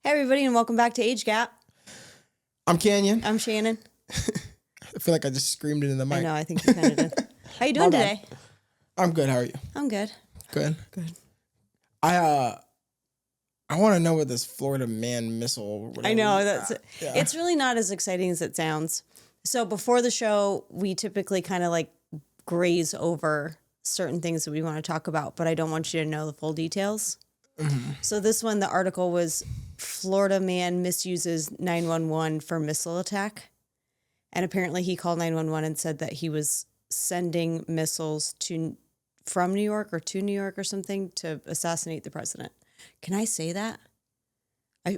Hey everybody, and welcome back to Age Gap. I'm Canyon. I'm Shannon. I feel like I just screamed it in the mic. I know, I think you kind of did. How you doing today? I'm good. How are you? I'm good. Good. Good. I want to know what this Florida man missile. I know it's really not as exciting as it sounds. So before the show, we typically kind of like graze over certain things that we want to talk about, but I don't want you to know the full details. Mm-hmm. So this one, the article was Florida man misuses 911 for missile attack. And apparently he called 911 and said that he was sending missiles from New York or to New York or something to assassinate the president. Can I say that?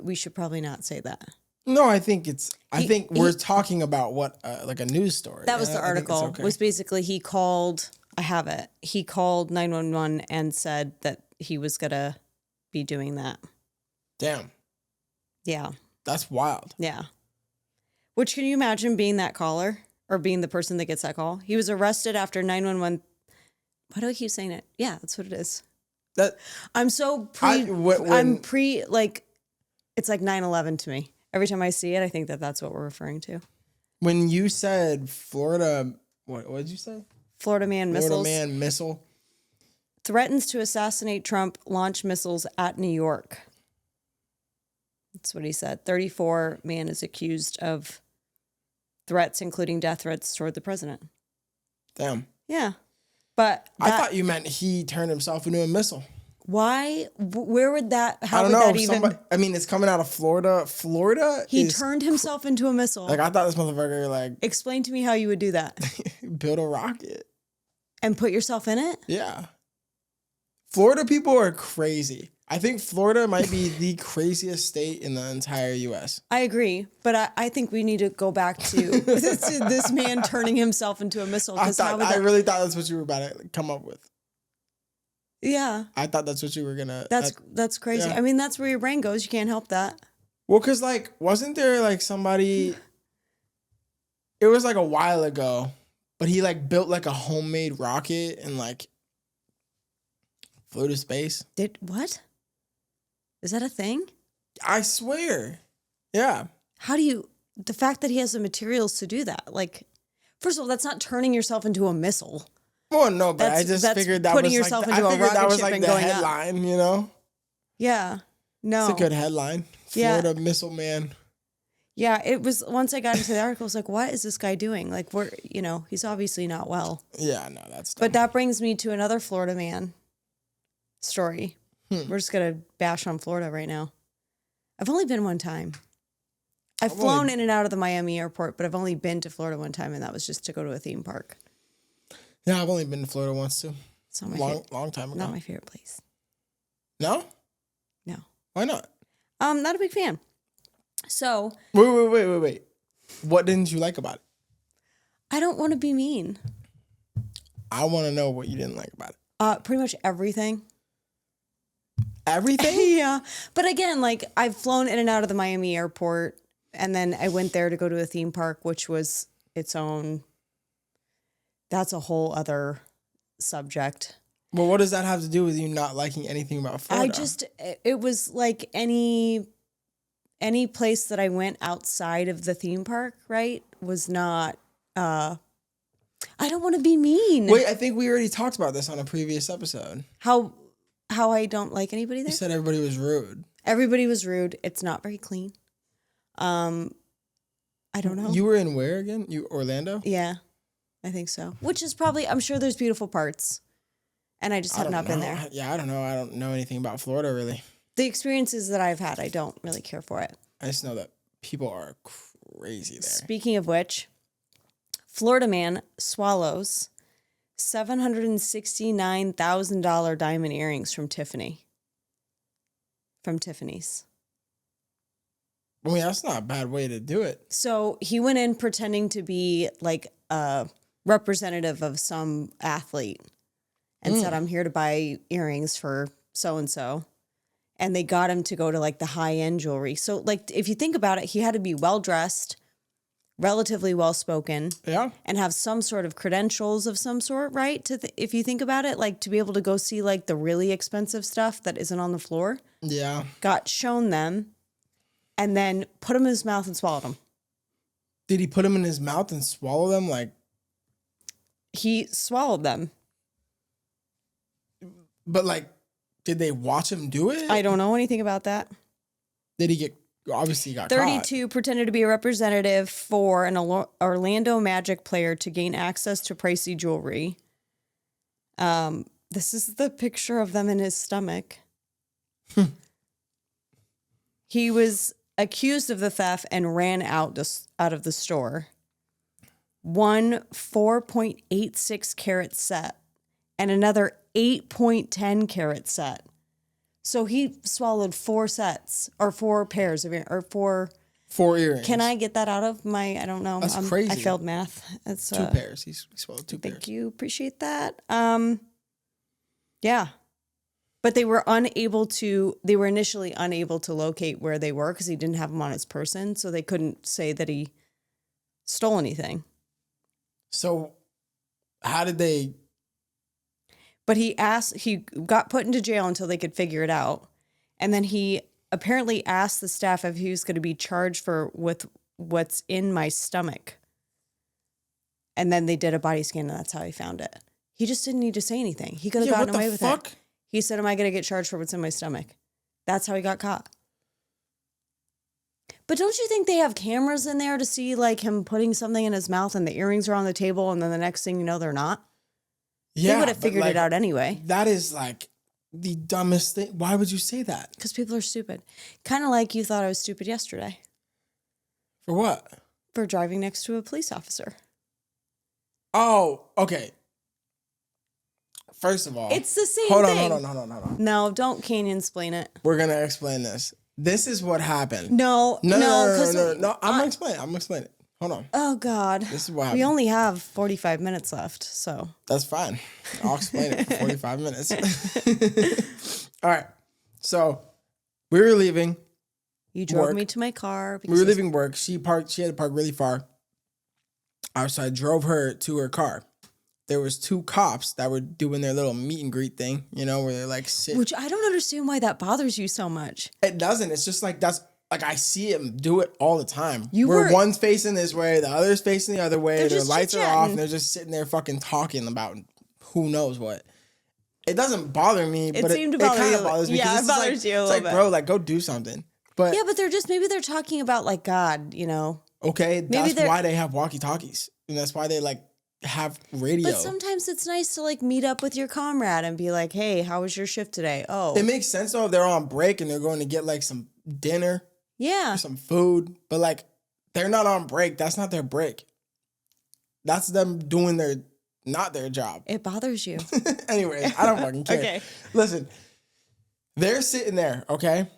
We should probably not say that. No, I think we're talking about what like a news story. That was the article. Okay. Was basically he called 911 and said that he was going to be doing that. Damn. Yeah. That's wild. Yeah. Which, can you imagine being that caller or being the person that gets that call? He was arrested after 911. Why do I keep saying it? Yeah, that's what it is. I'm so it's like 9/11 to me. Every time I see it, I think that that's what we're referring to. When you said Florida, what did you say? Florida man missile. Threatens to assassinate Trump, launch missiles at New York. That's what he said. 34 man is accused of threats, including death threats toward the president. Damn. Yeah. But I thought you meant he turned himself into a missile. Why? Where would that? How I don't would know. That even? I mean, it's coming out of Florida. He turned himself into a missile. Like, I thought this motherfucker, like... Explain to me how you would do that. Build a rocket. And put yourself in it? Yeah. Florida people are crazy. I think Florida might be the craziest state in the entire U.S. I agree, but I think we need to go back to this man turning himself into a missile. I really thought that's what you were about to come up with. Yeah. I thought that's what you were going to... That's crazy. Yeah. I mean, that's where your brain goes. You can't help that. Well, because, like, wasn't there, like, somebody... It was, like, a while ago, but he, like, built, like, a homemade rocket and, like, flew to space. What? Is that a thing? I swear. Yeah. How do you... The fact that he has the materials to do that, like... First of all, that's not turning yourself into a missile. Well, no, but I just figured that was yourself like... into a rocket ship like and the going headline, up. You know? Yeah. No. It's a good headline. Florida missile man. Yeah, it was... Once I got into the article, I was like, what is this guy doing? Like, he's obviously not well. Yeah, no, that's dumb. But that brings me to another Florida man story. We're just going to bash on Florida right now. I've only been one time. I've flown in and out of the Miami airport, but I've only been to Florida one time, and that was just to go to a theme park. Yeah, I've only been to Florida once, too. It's not my long time ago. Not my favorite place. No? No. Why not? Not a big fan. So... Wait. What didn't you like about it? I don't want to be mean. I want to know what you didn't like about it. Pretty much everything. Everything? Yeah. But again, like, I've flown in and out of the Miami airport, and then I went there to go to a theme park, which was its own... That's a whole other subject. Well, what does that have to do with you not liking anything about Florida? It was like any place that I went outside of the theme park, right, was not... I don't want to be mean. Wait, I think we already talked about this on a previous episode. How I don't like anybody there? You said everybody was rude. Everybody was rude. It's not very clean. I don't know. You were in where again? Orlando? Yeah, I think so. Which is probably, I'm sure there's beautiful parts. And I just have not been there. Yeah, I don't know. I don't know anything about Florida, really. The experiences that I've had, I don't really care for it. I just know that people are crazy there. Speaking of which, Florida man swallows $769,000 diamond earrings from Tiffany's. I mean, that's not a bad way to do it. So he went in pretending to be like a representative of some athlete and said, I'm here to buy earrings for so-and-so. And they got him to go to like the high-end jewelry. So like, if you think about it, he had to be well-dressed, relatively well-spoken, and have some sort of credentials of some sort, right? If you think about it, like to be able to go see like the really expensive stuff that isn't on the floor. Yeah. Got shown them. and then put them in his mouth and swallowed them. Did he put them in his mouth and swallow them? Like, he swallowed them. But like, did they watch him do it? I don't know anything about that. Did he get, obviously he got 32 caught. pretended to be a representative for an Orlando Magic player to gain access to pricey jewelry. This is the picture of them in his stomach. He was accused of the theft and ran out of the store. One 4.86 carat set and another 8.10 carat set. So he swallowed 4 sets or 4 pairs of or 4 earrings. Can I get that out of my, I don't know. That's crazy. I failed math. It's 2 pairs. He swallowed 2 pairs. Thank you. Appreciate that. Yeah. But they were initially unable to locate where they were because he didn't have them on his person. So they couldn't say that he stole anything. So how did they? But he got put into jail until they could figure it out. And then he apparently asked the staff if he was going to be charged with what's in my stomach. And then they did a body scan and that's how he found it. He just didn't need to say anything. He could have gotten away with it. He said, am I going to get charged for what's in my stomach? That's how he got caught. But don't you think they have cameras in there to see like him putting something in his mouth and the earrings are on the table and then the next thing you know, they're not? Yeah, they would have figured it out anyway. That is like the dumbest thing. Why would you say that? Because people are stupid. Kind of like you thought I was stupid yesterday. For what? For driving next to a police officer. Oh, okay. First of all, it's the same thing. Hold on. No, don't canyon explain it. We're going to explain this. This is what happened. No. I'm going to explain it. Hold on. Oh, God. This is what happened. We only have 45 minutes left, so. That's fine. I'll explain it for 45 minute. All right. So we were leaving. You drove me to my car. We were leaving work. She had to park really far. So I drove her to her car. There was 2 cops that were doing their little meet and greet thing, you know, where they're like sitting. Which I don't understand why that bothers you so much. It doesn't. It's just like I see them do it all the time. One's facing this way, the other's facing the other way. Their lights are off, and they're just sitting there fucking talking about who knows what. It doesn't bother me, but it kind of bothers me. Yeah, it bothers you a little bit. It's like, bro, like go do something. But yeah, but maybe they're talking about like God, you know. Okay, that's why they have walkie-talkies, and that's why they like have radio. But sometimes it's nice to like meet up with your comrade and be like, hey, how was your shift today? Oh, it makes sense though if they're on break and they're going to get like some dinner, or some food, but like they're not on break. That's not their break. That's them doing not their job. It bothers you. Anyways, I don't fucking care. Okay, listen, they're sitting there, okay,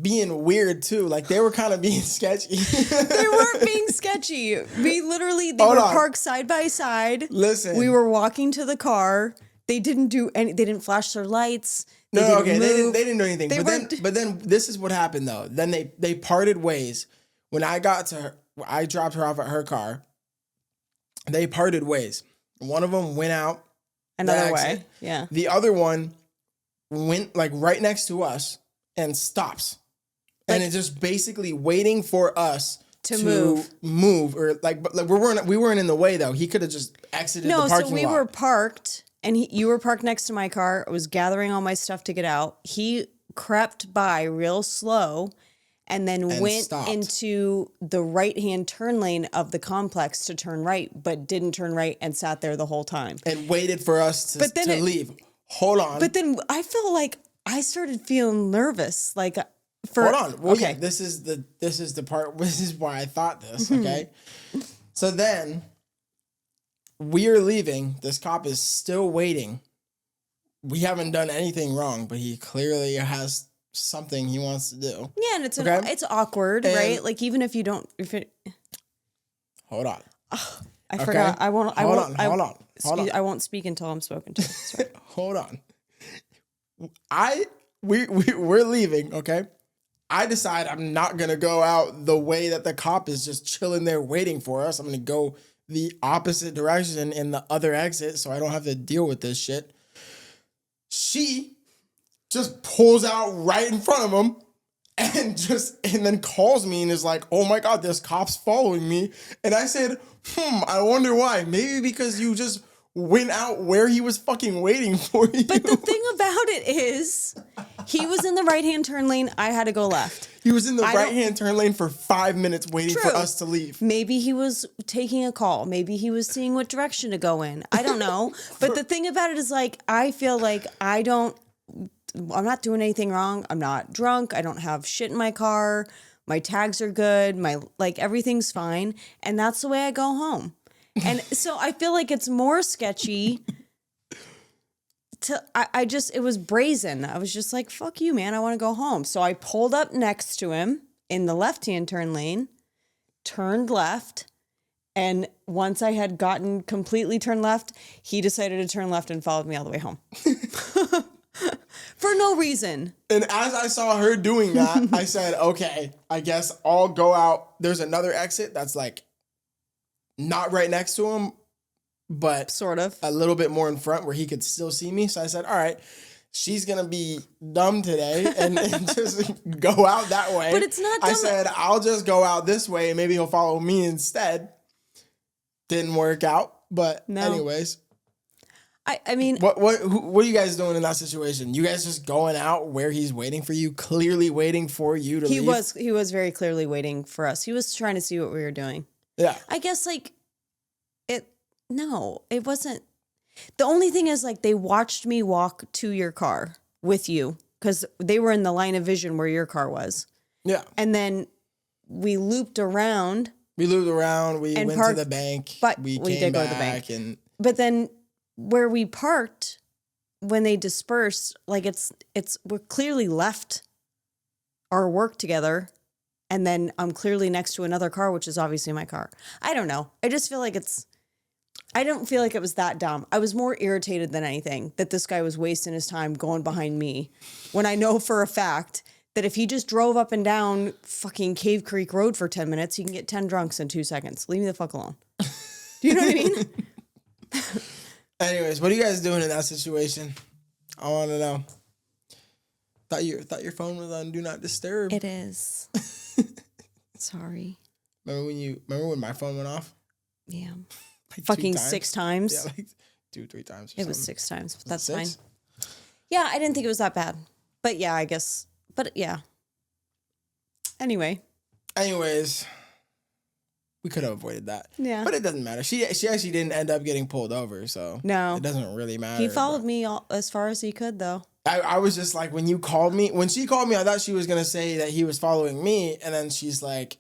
being weird too. Like they were kind of being sketchy. They weren't being sketchy. They were parked side by side. Listen, we were walking to the car. They didn't do any. They didn't flash their lights. They didn't do anything. But then this is what happened though. Then they parted ways. When I got to her, I dropped her off at her car. They parted ways. One of them went out another way. Yeah. The other one went like right next to us and stops. And it's just basically waiting for us to move or but we weren't in the way though. He could have just exited the parking lot. No, so we were parked and you were parked next to my car. I was gathering all my stuff to get out. He crept by real slow and then went into the right-hand turn lane of the complex to turn right, but didn't turn right and sat there the whole time. And waited for us to leave. Hold on. But then I feel like I started feeling nervous. Like hold on. Well, okay. Yeah, this is the part. This is why I thought this. Okay. So then we are leaving. This cop is still waiting. We haven't done anything wrong, but he clearly has something he wants to do. Yeah, and it's awkward, right? Like even if you don't, hold on. I forgot. Hold on. I won't speak until I'm spoken to. Sorry. Hold on. We're leaving, okay? I decide I'm not going to go out the way that the cop is just chilling there waiting for us. I'm going to go the opposite direction in the other exit so I don't have to deal with this shit. She just pulls out right in front of him and then calls me and is like, oh my God, this cop's following me. And I said, I wonder why. Maybe because you just went out where he was fucking waiting for you. But the thing about it is, he was in the right-hand turn lane. I had to go left. He was in the right-hand turn lane for 5 minutes waiting for us to leave. Maybe he was taking a call. Maybe he was seeing what direction to go in. I don't know. But the thing about it is, like, I feel like I'm not doing anything wrong. I'm not drunk. I don't have shit in my car. My tags are good. Everything's fine. And that's the way I go home. And so I feel like it's more sketchy it was brazen. I was just like, fuck you, man. I want to go home. So I pulled up next to him in the left-hand turn lane, turned left. And once I had gotten completely turned left, he decided to turn left and followed me all the way home. For no reason. And as I saw her doing that, I said, okay, I guess I'll go out. There's another exit that's like not right next to him, but sort of a little bit more in front where he could still see me. So I said, all right, she's going to be dumb today and just go out that way. But it's not dumb. I said, I'll just go out this way and maybe he'll follow me instead. Didn't work out. But anyways. I mean, what are you guys doing in that situation? You guys just going out where he's waiting for you, clearly waiting for you to leave? He was very clearly waiting for us. He was trying to see what we were doing. Yeah. I guess it wasn't. The only thing is, like, they watched me walk to your car with you because they were in the line of vision where your car was. Yeah. And then we looped around. We went to the bank. But we did came go to back the bank. And but then where we parked, when they dispersed, like we're clearly left our work together. And then I'm clearly next to another car, which is obviously my car. I don't know. I just feel like I don't feel like it was that dumb. I was more irritated than anything that this guy was wasting his time going behind me when I know for a fact that if he just drove up and down fucking Cave Creek Road for 10 minutes, he can get 10 drunks in 2 seconds. Leave me the fuck alone. Do you know what I mean? Anyways, what are you guys doing in that situation? I want to know. Thought your phone was on Do Not Disturb. It is. Sorry. Remember when my phone went off? Yeah. Like fucking 6 times. Yeah, like 2-3 times. It was 6 times. But that's fine. Yeah, I didn't think it was that bad. But yeah, I guess. But yeah. Anyways, we could have avoided that. Yeah. But it doesn't matter. She actually didn't end up getting pulled over, so no, it doesn't really matter. He followed me as far as he could, though. I was just like, when she called me, I thought she was going to say that he was following me. And then she's like,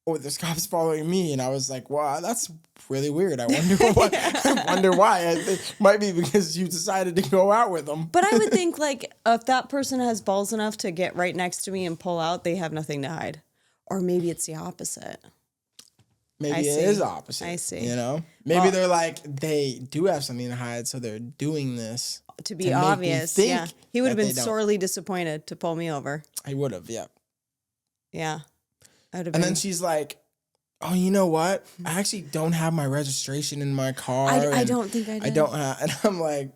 oh, this cop's following me. And I was like, wow, that's really weird. I wonder why. I wonder why. It might be because you decided to go out with him. But I would think, like, if that person has balls enough to get right next to me and pull out, they have nothing to hide. Or maybe it's the opposite. Maybe it is the opposite. I see. You know? Maybe they're like, they do have something to hide, so they're doing this. To be obvious. Yeah. He would have been sorely disappointed to pull me over. I would have, yeah. Yeah. And then she's like, oh, you know what? I actually don't have my registration in my car. I don't think I did. I don't have. And I'm like,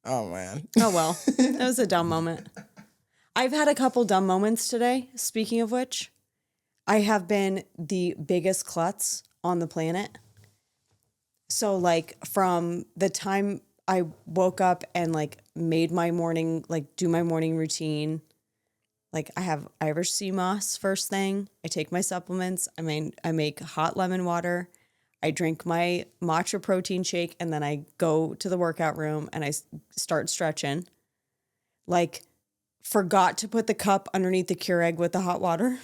oh, man. Oh, well. That was a dumb moment. I've had a couple dumb moments today, speaking of which. I have been the biggest klutz on the planet. So, like, from the time I woke up and, like, made my morning, like, do my morning routine. Like, I have Irish sea moss first thing. I take my supplements. I make hot lemon water. I drink my matcha protein shake, and then I go to the workout room and I start stretching. Like, forgot to put the cup underneath the Keurig with the hot water.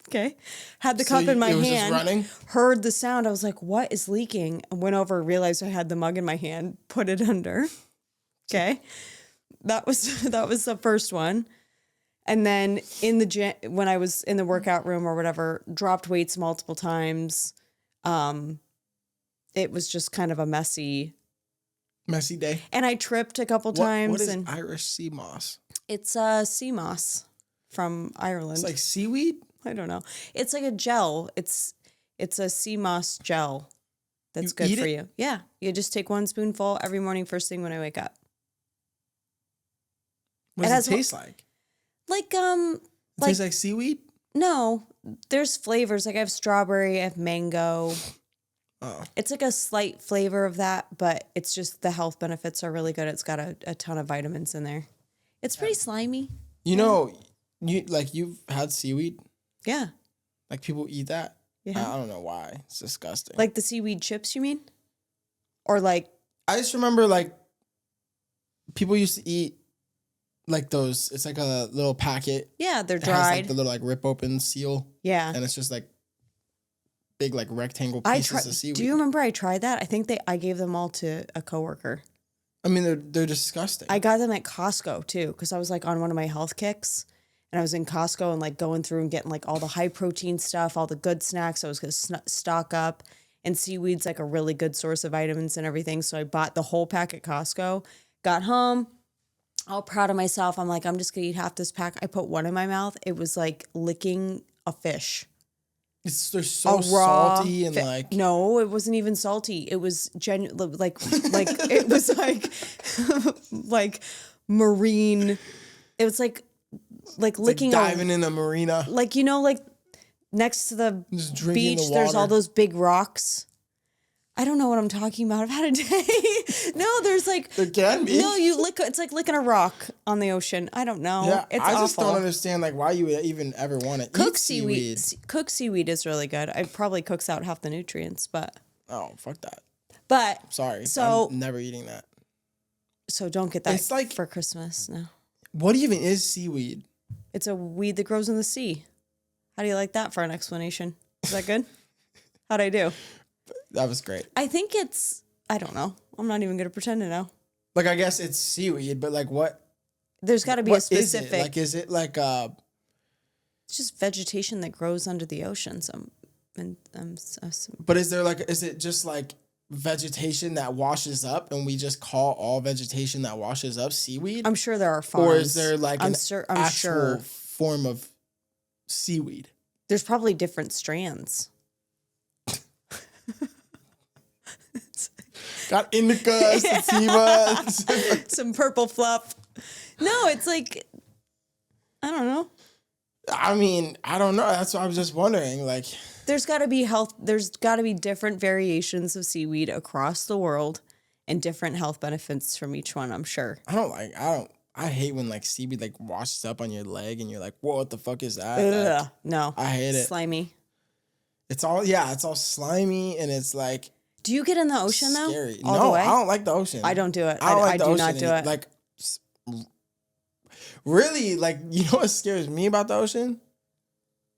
Okay. Had the cup in my hand, heard the sound. I was like, what is leaking? And went over, realized I had the mug in my hand, put it under. Okay. That was the first one. And then in the gym, when I was in the workout room or whatever, dropped weights multiple times. It was just kind of a messy day. And I tripped a couple times. What is Irish sea moss? It's sea moss from Ireland. It's like seaweed? I don't know. It's like a gel. It's a sea moss gel that's good for you. Yeah. You just take 1 spoonful every morning first thing when I wake up. What does it taste like? It tastes like seaweed? No, there's flavors. Like I have strawberry, I have mango. Oh. It's like a slight flavor of that, but it's just the health benefits are really good. It's got a ton of vitamins in there. It's pretty slimy. You know, you've had seaweed? Yeah. Like people eat that? Yeah. I don't know why. It's disgusting. Like the seaweed chips, you mean? Or like... I just remember like people used to eat like those. It's like a little packet. Yeah, they're It has dried. like the little like rip open seal. Yeah. And it's just like big like rectangle pieces of seaweed. Do you remember I tried that? I think I gave them all to a coworker. I mean, they're disgusting. I got them at Costco too, because I was like on one of my health kicks, and I was in Costco and like going through and getting like all the high protein stuff, all the good snacks. I was going to stock up, and seaweed's like a really good source of vitamins and everything. So I bought the whole pack at Costco. Got home, all proud of myself. I'm like, I'm just gonna eat half this pack. I put one in my mouth. It was like licking a fish. They're so salty and like... No, it wasn't even salty. It was like it was like marine. It was like licking diving in a marina. Like, you know, like next to the beach, there's all those big rocks. I don't know what I'm talking about. I've had a day. No, there's like... There can be. No, it's like licking a rock on the ocean. I don't know. Yeah, it's I just awful. don't understand like why you would even ever want to eat seaweed. Cooked seaweed is really good. It probably cooks out half the nutrients, but... Oh, fuck that. But... Sorry. So... I'm never eating that. So don't get that it's like, for Christmas, no. What even is seaweed? It's a weed that grows in the sea. How do you like that for an explanation? Is that good? How'd I do? That was great. I think I don't know. I'm not even going to pretend to know. Like, I guess it's seaweed, but like what? There's got to be a specific. Is it like It's just vegetation that grows under the ocean. But is it just like vegetation that washes up and we just call all vegetation that washes up seaweed? I'm sure there are farms. Or is there like I'm actual sure. form of seaweed? There's probably different strands. Got indica, sativa, some purple fluff. No, it's like, I don't know. I mean, I don't know. That's what I was just wondering. Like, there's got to be different variations of seaweed across the world and different health benefits from each one, I'm sure. I hate when like seaweed like washes up on your leg and you're like, whoa, what the fuck is that? Ugh, like, no. I hate it. Slimy. It's all slimy and it's like... Do you get in the ocean though? Scary. All the way? I don't like the ocean. I don't do it. I do not do it. Like, really, like, you know what scares me about the ocean?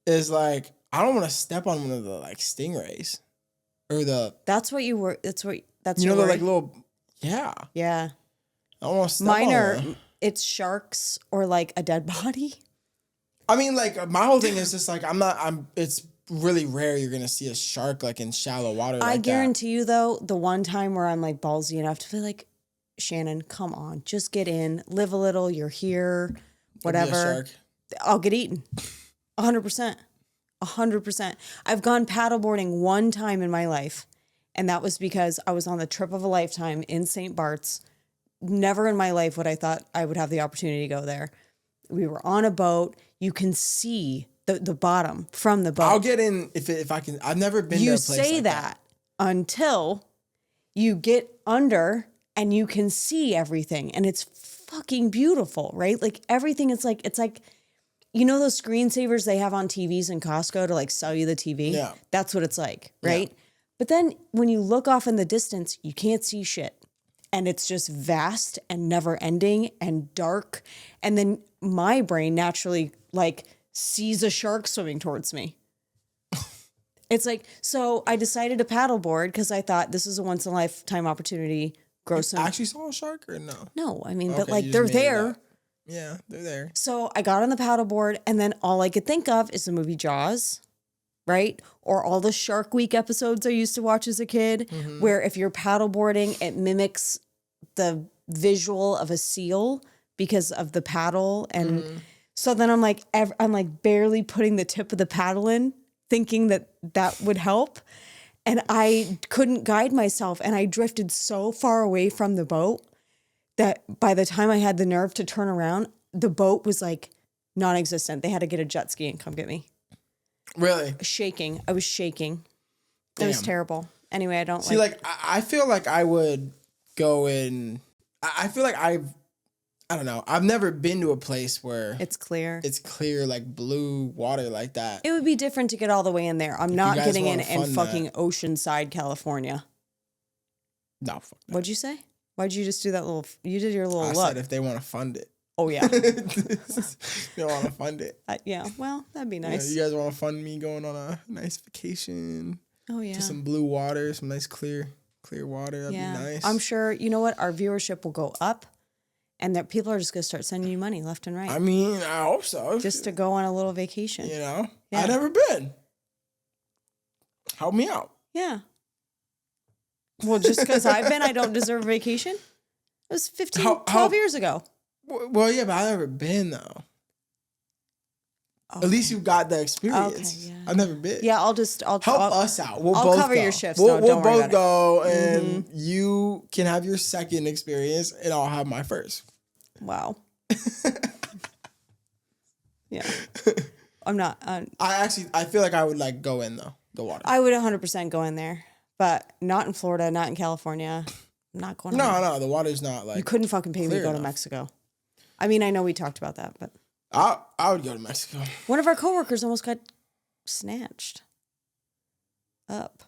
Is like, I don't want to step on one of the like stingrays. Or the... That's what you were... That's you know, the like little... Yeah. Yeah. I don't want to step on them. It's sharks or like a dead body. I mean, like, my whole thing is just like, it's really rare you're going to see a shark like in shallow water like I guarantee you though, the one time where I'm like ballsy enough to be like, Shannon, come on, just get in, live a little, you're here, whatever. I'll get eaten. 100%. 100%. I've gone paddleboarding one time in my life, and that was because I was on the trip of a lifetime in St. Bart's. Never in my life would I thought I would have the opportunity to go there. We were on a boat. You can see the bottom from the boat. I'll get in if I can. I've never been to a place like that. You say that until you get under and you can see everything, and it's fucking beautiful, right? Like everything is like, it's like, you know those screensavers they have on TVs in Costco to like sell you the TV? Yeah. That's what it's like, right? Yeah. But then when you look off in the distance, you can't see shit. And it's just vast and never ending and dark. And then my brain naturally like sees a shark swimming towards me. It's like, so I decided to paddleboard because I thought this is a once in a lifetime opportunity. You actually saw a shark or no? No, I mean, but like they're there. Yeah, they're there. So I got on the paddleboard and then all I could think of is the movie Jaws, right? Or all the Shark Week episodes I used to watch as a kid, where if you're paddleboarding, it mimics the visual of a seal because of the paddle. And so then I'm like barely putting the tip of the paddle in, thinking that would help. And I couldn't guide myself. And I drifted so far away from the boat that by the time I had the nerve to turn around, the boat was like Non-existent. They had to get a jet ski and come get me. Really? Shaking. I was shaking. Damn. It was terrible. Anyway, I don't see. Like I feel like I would go in. I feel like I don't know. I've never been to a place where it's clear. It's clear, like blue water like that. It would be different to get all the way in there. I'm not getting in fucking that. Oceanside, California. No, fuck that. What'd you say? Why'd you just do that little? You did your little. I look. said if they want to fund it. Oh yeah. They want to fund it. Yeah. Well, that'd be nice. You guys want to fund me going on a nice vacation? Oh yeah. To some blue water, some nice clear water. That'd be nice. I'm sure. You know what? Our viewership will go up. And that people are just going to start sending you money left and right. I mean, I hope so. Just to go on a little vacation. You know? Yeah. I've never been. Help me out. Yeah. Well, just because I've been, I don't deserve a vacation? It was 12 years ago. Well, yeah, but I've never been, though. Okay. At least you got the experience. Okay, yeah. I've never been. Yeah, I'll help us out. We'll I'll both cover go. your shifts. We'll both go, and you can have your second experience, and I'll have my first. Wow. Yeah. I'm not. I feel like I would like go in though the water. I would 100% go in there, but not in Florida, not in California. I'm not going. No, the water's not like. You couldn't fucking pay me to go to Mexico. I mean, I know we talked about that, but I would go to Mexico. One of our coworkers almost got snatched up.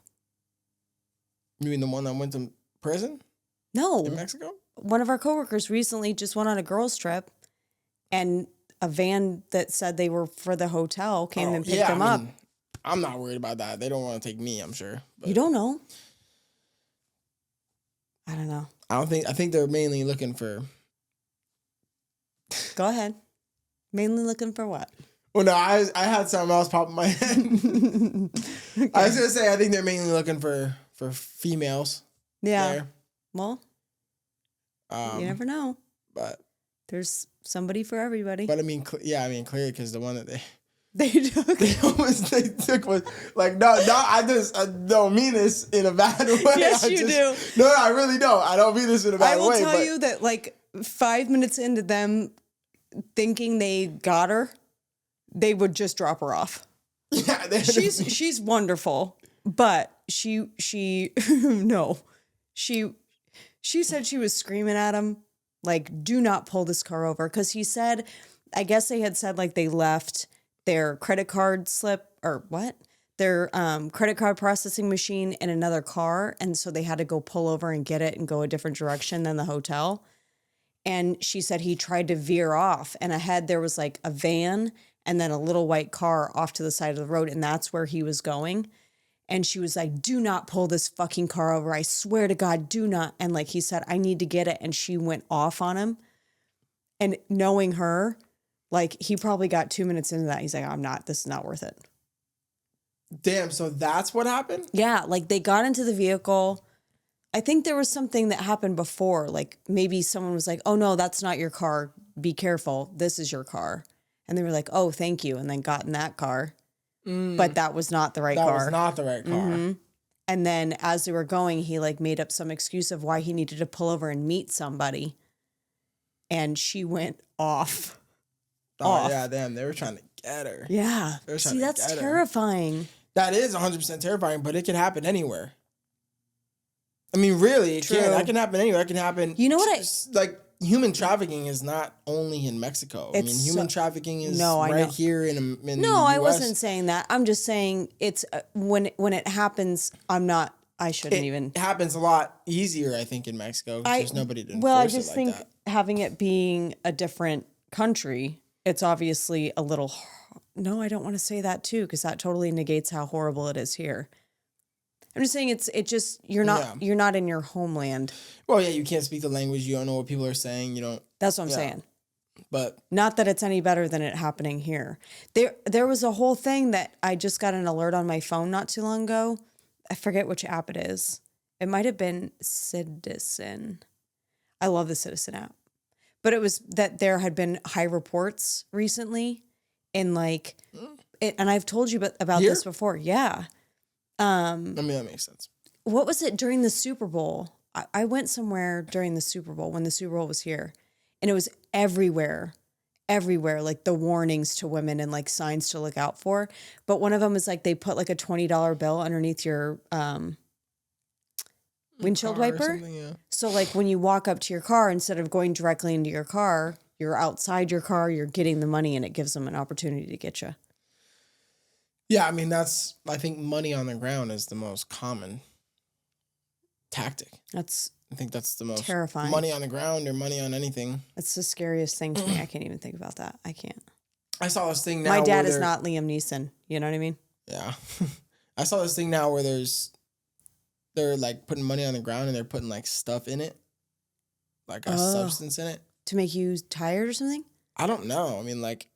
You mean the one that went to prison? No. In Mexico? One of our coworkers recently just went on a girls' trip, and a van that said they were for the hotel came and picked them up. I'm not worried about that. They don't want to take me, I'm sure. But you don't know. I don't know. I think they're mainly looking for. Go ahead. Mainly looking for what? Well, no, I had something else pop in my head. Okay. I was gonna say I think they're mainly looking for females. Yeah. There. Well. You never know. But there's somebody for everybody. But I mean, clearly because the one that they took was like no, I don't mean this in a bad way. Yes, you do. No, I really don't. I don't mean this in a bad way. I will tell you that like 5 minutes into them thinking they got her, they would just drop her off. Yeah, she's wonderful, but she no, she said she was screaming at him, like, do not pull this car over. Because he said, I guess they had said, like, they left their credit card slip or what? Their credit card processing machine in another car. And so they had to go pull over and get it and go a different direction than the hotel. And she said he tried to veer off. And ahead there was, like, a van and then a little white car off to the side of the road. And that's where he was going. And she was like, do not pull this fucking car over. I swear to God, do not. And like he said, I need to get it. And she went off on him. And knowing her, like he probably got 2 minutes into that. He's like, this is not worth it. Damn. So that's what happened? Yeah. Like they got into the vehicle. I think there was something that happened before. Like maybe someone was like, oh no, that's not your car. Be careful. This is your car. And they were like, oh, thank you. And then got in that car. But that was not the right car. That was not the right car. Mm-hmm. And then as they were going, he like made up some excuse of why he needed to pull over and meet somebody. And she went off. Oh, yeah, damn. They were trying to get her. Yeah. See, that's terrifying. That is 100% terrifying, but it can happen anywhere. I mean, really, it can. That can happen anywhere. It can happen. You know what like, human trafficking is not only in Mexico. I mean, human trafficking is right here in the US. I wasn't saying that. I'm just saying it's when it happens, I shouldn't even. It happens a lot easier, I think, in Mexico because there's nobody to enforce it like that. Well, I just think having it being a different country, it's obviously a little. No, I don't want to say that too because that totally negates how horrible it is here. I'm just saying you're not in your homeland. Well, yeah, you can't speak the language. You don't know what people are saying. You don't. That's what I'm saying. But not that it's any better than it happening here. There was a whole thing that I just got an alert on my phone not too long ago. I forget which app it is. It might have been Citizen. I love the Citizen app. But it was that there had been high reports recently in like, and I've told you about this before. Yeah. I mean, that makes sense. What was it during the Super Bowl? I went somewhere during the Super Bowl when the Super Bowl was here, and it was everywhere. everywhere, like the warnings to women and like signs to look out for. But one of them is like they put like a $20 bill underneath your windshield wiper. Yeah. So like when you walk up to your car, instead of going directly into your car, you're outside your car, you're getting the money, and it gives them an opportunity to get you. Yeah, I mean, I think money on the ground is the most common tactic. I think that's the most terrifying. Money on the ground or money on anything. That's the scariest thing to me. I can't even think about that. I can't. I saw this thing now. My dad is not Liam Neeson. You know what I mean? Yeah. I saw this thing now where they're like putting money on the ground and they're putting like stuff in it. Like a substance in it. To make you tired or something? I don't know. I mean, like,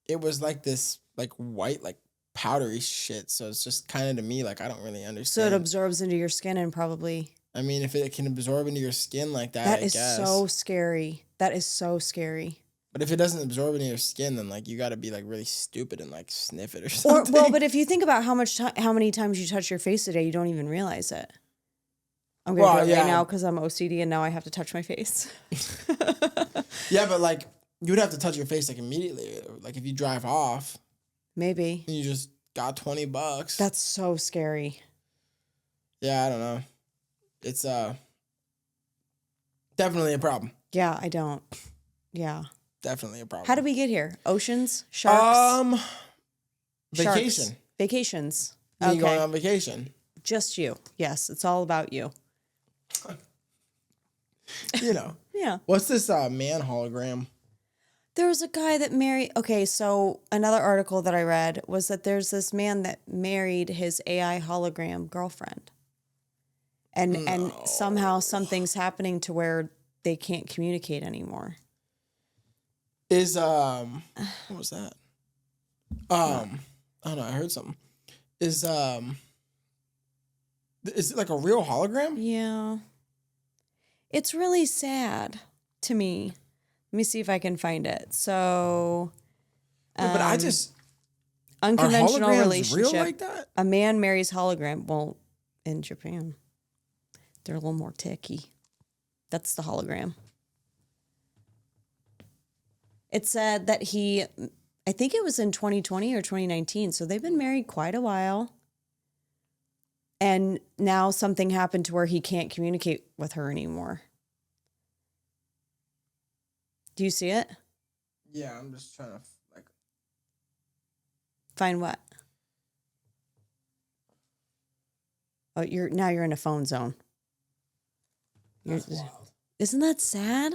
it was like this like white, like powdery shit. So it's just kind of, to me, like, I don't really understand. So it absorbs into your skin and probably... I mean, if it can absorb into your skin like that, That I is guess. so scary. That is so scary. But if it doesn't absorb into your skin, then like you got to be like really stupid and like sniff it or something. Well, but if you think about how many times you touch your face a day, you don't even realize it. I'm gonna do it right now because I'm OCD and now I have to touch my face. Yeah, but like you would have to touch your face like immediately. Like if you drive off, maybe and you just got $20. That's so scary. Yeah, I don't know. It's definitely a problem. Yeah, I don't. Yeah. Definitely a problem. How did we get here? Oceans? Sharks? Vacation. Sharks. Vacations. Okay. You going on vacation. Just you. Yes, it's all about you. You know. Yeah. What's this man hologram? There was a guy that married... Okay, so another article that I read was that there's this man that married his AI hologram girlfriend. And somehow something's happening to where they can't communicate anymore. What was that? I don't know, I heard something. Is it like a real hologram? Yeah. It's really sad to me. Let me see if I can find it. So but I just unconventional relationship. Real like that? A man marries hologram. Well, in Japan, they're a little more techy. That's the hologram. It said that I think it was in 2020 or 2019. So they've been married quite a while. And now something happened to where he can't communicate with her anymore. Do you see it? Yeah, I'm just trying to find what? Oh, you're in a phone zone. That's wild. Isn't that sad?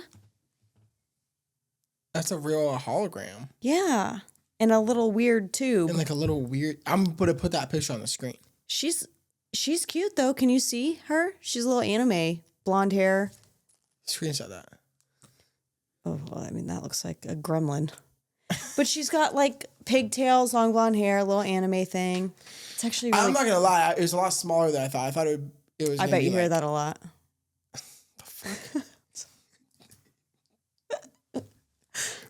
That's a real hologram. Yeah. And a little weird too. And like a little weird. I'm gonna put that picture on the screen. She's cute though. Can you see her? She's a little anime, blonde hair. Screenshot that. Oh, well, I mean, that looks like a gremlin. But she's got like pigtails, long blonde hair, a little anime thing. It's actually really... I'm not gonna lie, it was a lot smaller than I thought. I thought it was. I bet you hear that a lot. The fuck?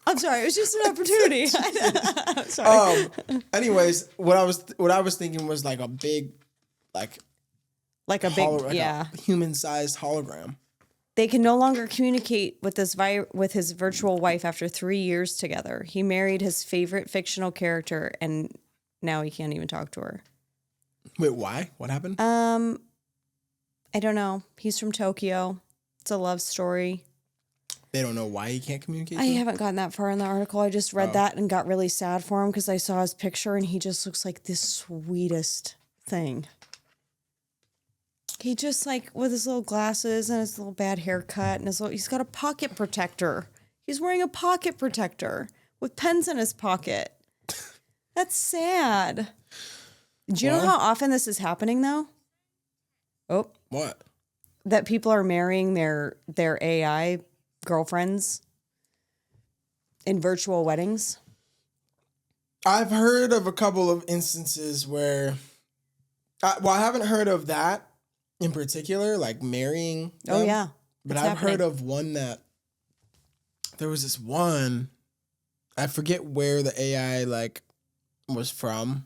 I'm sorry, it was just an opportunity. I'm sorry. Anyways, what I was thinking was like a big, like a human-sized hologram. They can no longer communicate with his virtual wife after 3 years together. He married his favorite fictional character, and now he can't even talk to her. Wait, why? What happened? I don't know. He's from Tokyo. It's a love story. They don't know why he can't communicate? I haven't gotten that far in the article. I just read that and got really sad for him because I saw his picture, and he just looks like the sweetest thing. He just like with his little glasses and his little bad haircut and he's got a pocket protector. He's wearing a pocket protector with pens in his pocket. That's sad. Do you know how often this is happening though? Oh. What? That people are marrying their AI girlfriends in virtual weddings. I've heard of a couple of instances where I haven't heard of that in particular, like marrying them. Oh, yeah. But I've heard of one that there was this one, I forget where the AI like was from.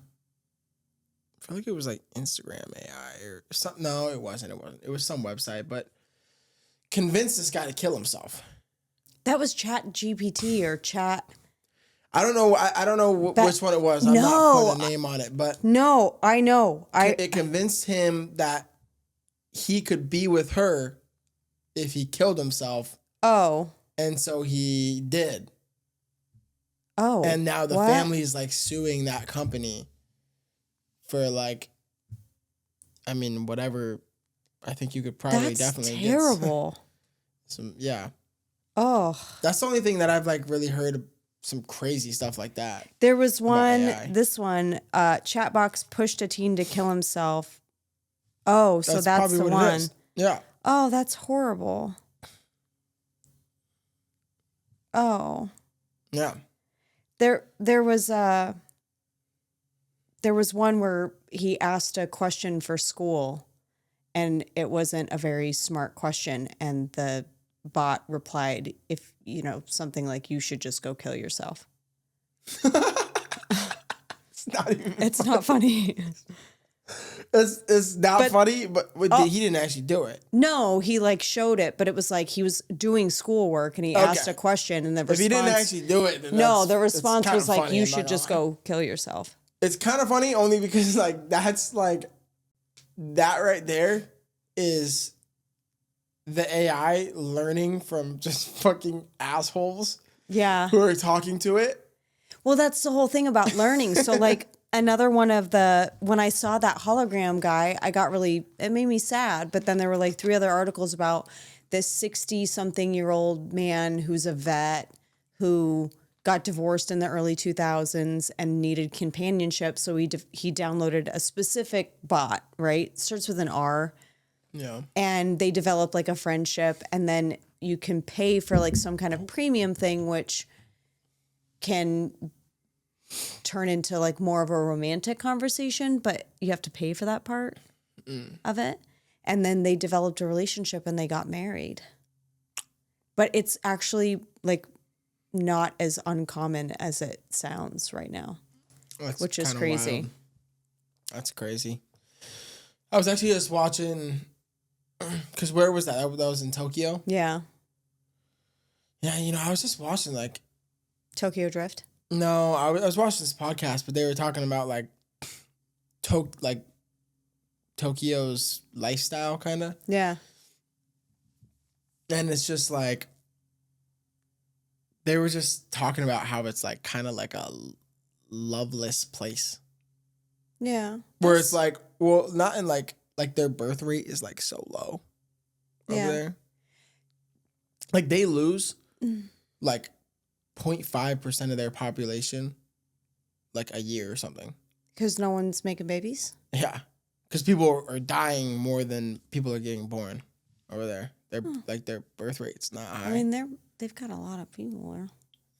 I feel like it was like Instagram AI or something. No, it wasn't. It was some website, but convinced this guy to kill himself. That was Chat GPT or Chat. I don't know. I don't know which one it was. I'm not putting a name on it, but no, I know. It convinced him that he could be with her if he killed himself. Oh. And so he did. Oh. And now the family is like suing that company for like, I mean, whatever. I think you could probably definitely terrible. Get some, yeah. Oh. That's the only thing that I've like really heard some crazy stuff like that. There was this one, Chatbox pushed a teen to kill himself. Oh, so that's the one. Yeah. Oh, that's horrible. Oh. Yeah. There was one where he asked a question for school and it wasn't a very smart question, and the bot replied, if something like, you should just go kill yourself. It's not funny. It's not funny, but he didn't actually do it. No, he like showed it, but it was like he was doing schoolwork and he asked a question, and the response, if he didn't actually do it, then the response was like, you should just go kill yourself. It's kind of funny only because like that's like that right there is the AI learning from just fucking assholes. Yeah. Who are talking to it. Well, that's the whole thing about learning. So like another one of when I saw that hologram guy, it made me sad. But then there were like 3 other articles about this 60-something-year-old man who's a vet who got divorced in the early 2000s and needed companionship. So he downloaded a specific bot, right? It starts with an R. Yeah. And they develop like a friendship, and then you can pay for like some kind of premium thing, which can turn into like more of a romantic conversation, but you have to pay for that part of it. And then they developed a relationship and they got married. But it's actually like not as uncommon as it sounds right now, which is crazy. Wild. That's crazy. I was actually just watching, because where was that? That was in Tokyo? Yeah. Yeah, I was just watching like... Tokyo Drift? No, I was watching this podcast, but they were talking about like Tokyo's lifestyle, kind of. Yeah. And it's just like, they were just talking about how it's like kind of like a loveless place. Yeah. Where it's like, well, not in like their birth rate is like so low over there. Like they lose like 0.5% of their population like a year or something. Because no one's making babies? Yeah. Because people are dying more than people are getting born over there. They're like their birth rate's not high. I mean, they've got a lot of people there.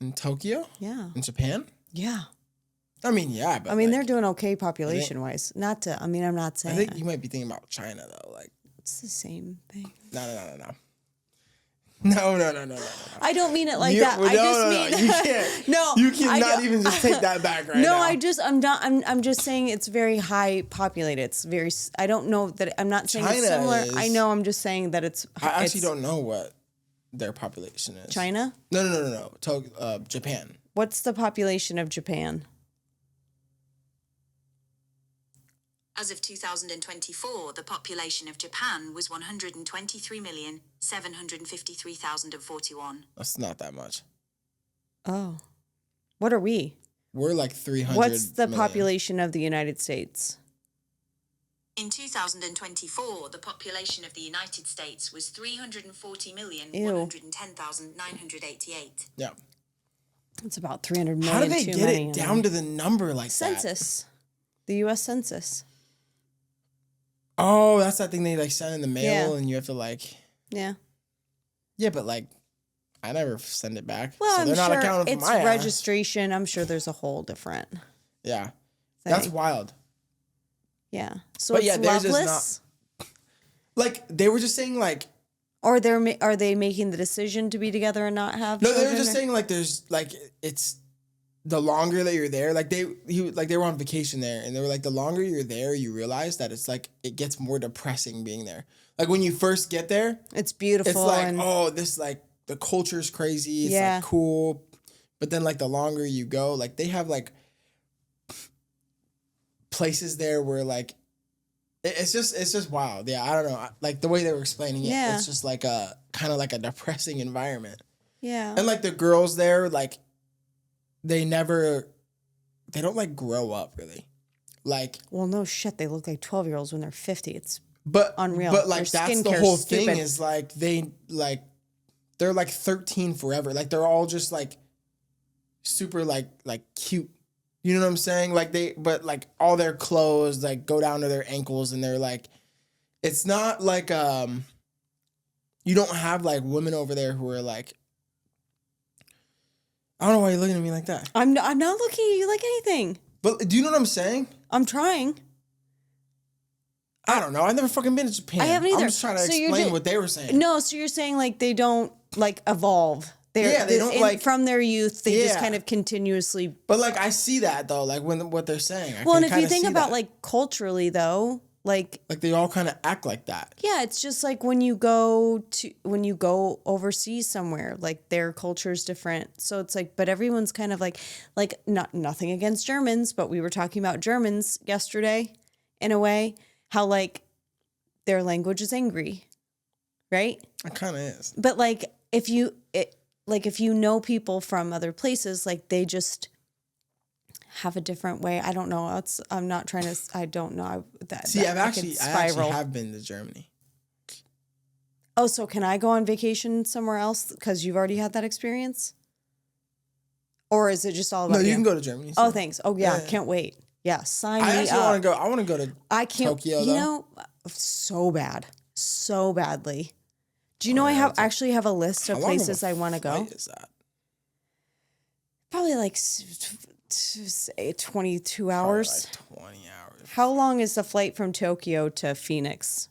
In Tokyo? Yeah. In Japan? Yeah. I mean, yeah, but they're doing okay population-wise. I'm not saying... I think you might be thinking about China, though. Like, it's the same thing. No. I don't mean it like that. You can't. No. You cannot even just take that back right now. I'm just saying it's very high populated. It's very... I don't know that... I'm not saying China it's similar. is, I know, I'm just saying that it's... I actually don't know what their population is. China? No. Japan. What's the population of Japan? As of 2024, the population of Japan was 123,753,041. That's not that much. Oh. What are we? We're like 300 What's the million. population of the United States? In 2024, the population of the United States was 340,110,988. Yeah. It's about 300 million. How do they get it down to the number like Census. The U.S. Census. Oh, that's that thing they like send in the mail and you have to like... Yeah. Yeah, but like, I never send it back. Well, so I'm they're not sure accounting for it's my registration. I'm sure there's a whole different... Yeah. thing. That's wild. Yeah. So it's loveless? Like, they were just saying like... Or are they making the decision to be together and not have children? No, they were just saying like there's like it's the longer that you're there, like they were on vacation there, and they were like the longer you're there, you realize that it's like it gets more depressing being there. Like when you first get there, it's beautiful. It's like this like the culture's crazy. It's like cool. But then like the longer you go, like they have like places there where like it's just wild. Yeah, I don't know. Like the way they were explaining it, Yeah. it's just like a kind of like a depressing environment. Yeah. And like the girls there, like they don't like grow up really. Like, well, no shit. They look like 12-year-olds when they're 50. It's but unreal. But like Their that's the skincare's whole stupid. thing is like they're like 13 forever. Like they're all just like super like cute. You know what I'm saying? Like but like all their clothes like go down to their ankles and they're like, it's not like you don't have like women over there who are like, I don't know why you're looking at me like that. I'm not looking at you like anything. But do you know what I'm saying? I'm trying. I don't know. I've never fucking been to Japan. I haven't either. I'm just trying to So you're explain just- what they were saying. No, so you're saying like they don't like evolve. They don't, like- from their youth. They just Yeah. kind of continuously. But like I see that though, like what they're saying. Well, can and if you kinda think see about that. like culturally though, like like they all kind of act like that. yeah, it's just like when you go overseas somewhere, like their culture is different. So it's like, but everyone's kind of like nothing against Germans, but we were talking about Germans yesterday in a way, how like their language is angry, right? It kind of is. But like if you know people from other places, like they just have a different way. I don't know. I'm not trying to. I don't know. See, I could actually have been to Germany. Oh, so can I go on vacation somewhere else because you've already had that experience? Or is it just all about No, you can go to Germany. Oh, so. thanks. Oh, yeah. Yeah. Can't wait. Yeah, sign me I actually up. want to go. I want to go to I can't. Tokyo, you though. know, so bad, so badly. Do you know I actually have a list of How long of a places I want to go? flight is that? Probably like 22 hours. Probably like 20 hours. How long is the flight from Tokyo to Phoenix?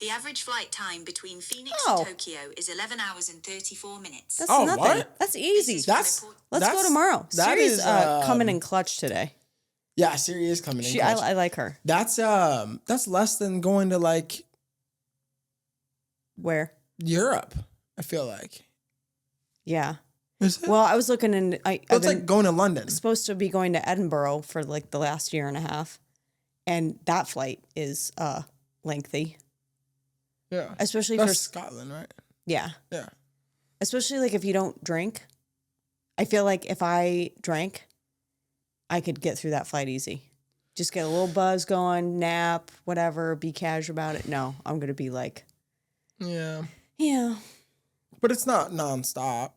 The average flight time between Phoenix Oh. and Tokyo is 11 hours and 34 minutes. That's Oh, nothing. what? That's easy. This is That's Let's go tomorrow. That Siri's is coming in clutch today. Yeah, Siri is coming in. clutch. I like her. That's less than going to like Where? Europe. I feel like. Yeah. Is it? Well, I was looking in. I've it's been like going to London. supposed to be going to Edinburgh for like the last year and a half, and that flight is lengthy, Yeah, especially that's for Scotland, right? yeah, Yeah. especially like if you don't drink. I feel like if I drank, I could get through that flight easy. Just get a little buzz going, nap, whatever, be casual about it. No, I'm gonna be like, Yeah, yeah. but it's not nonstop.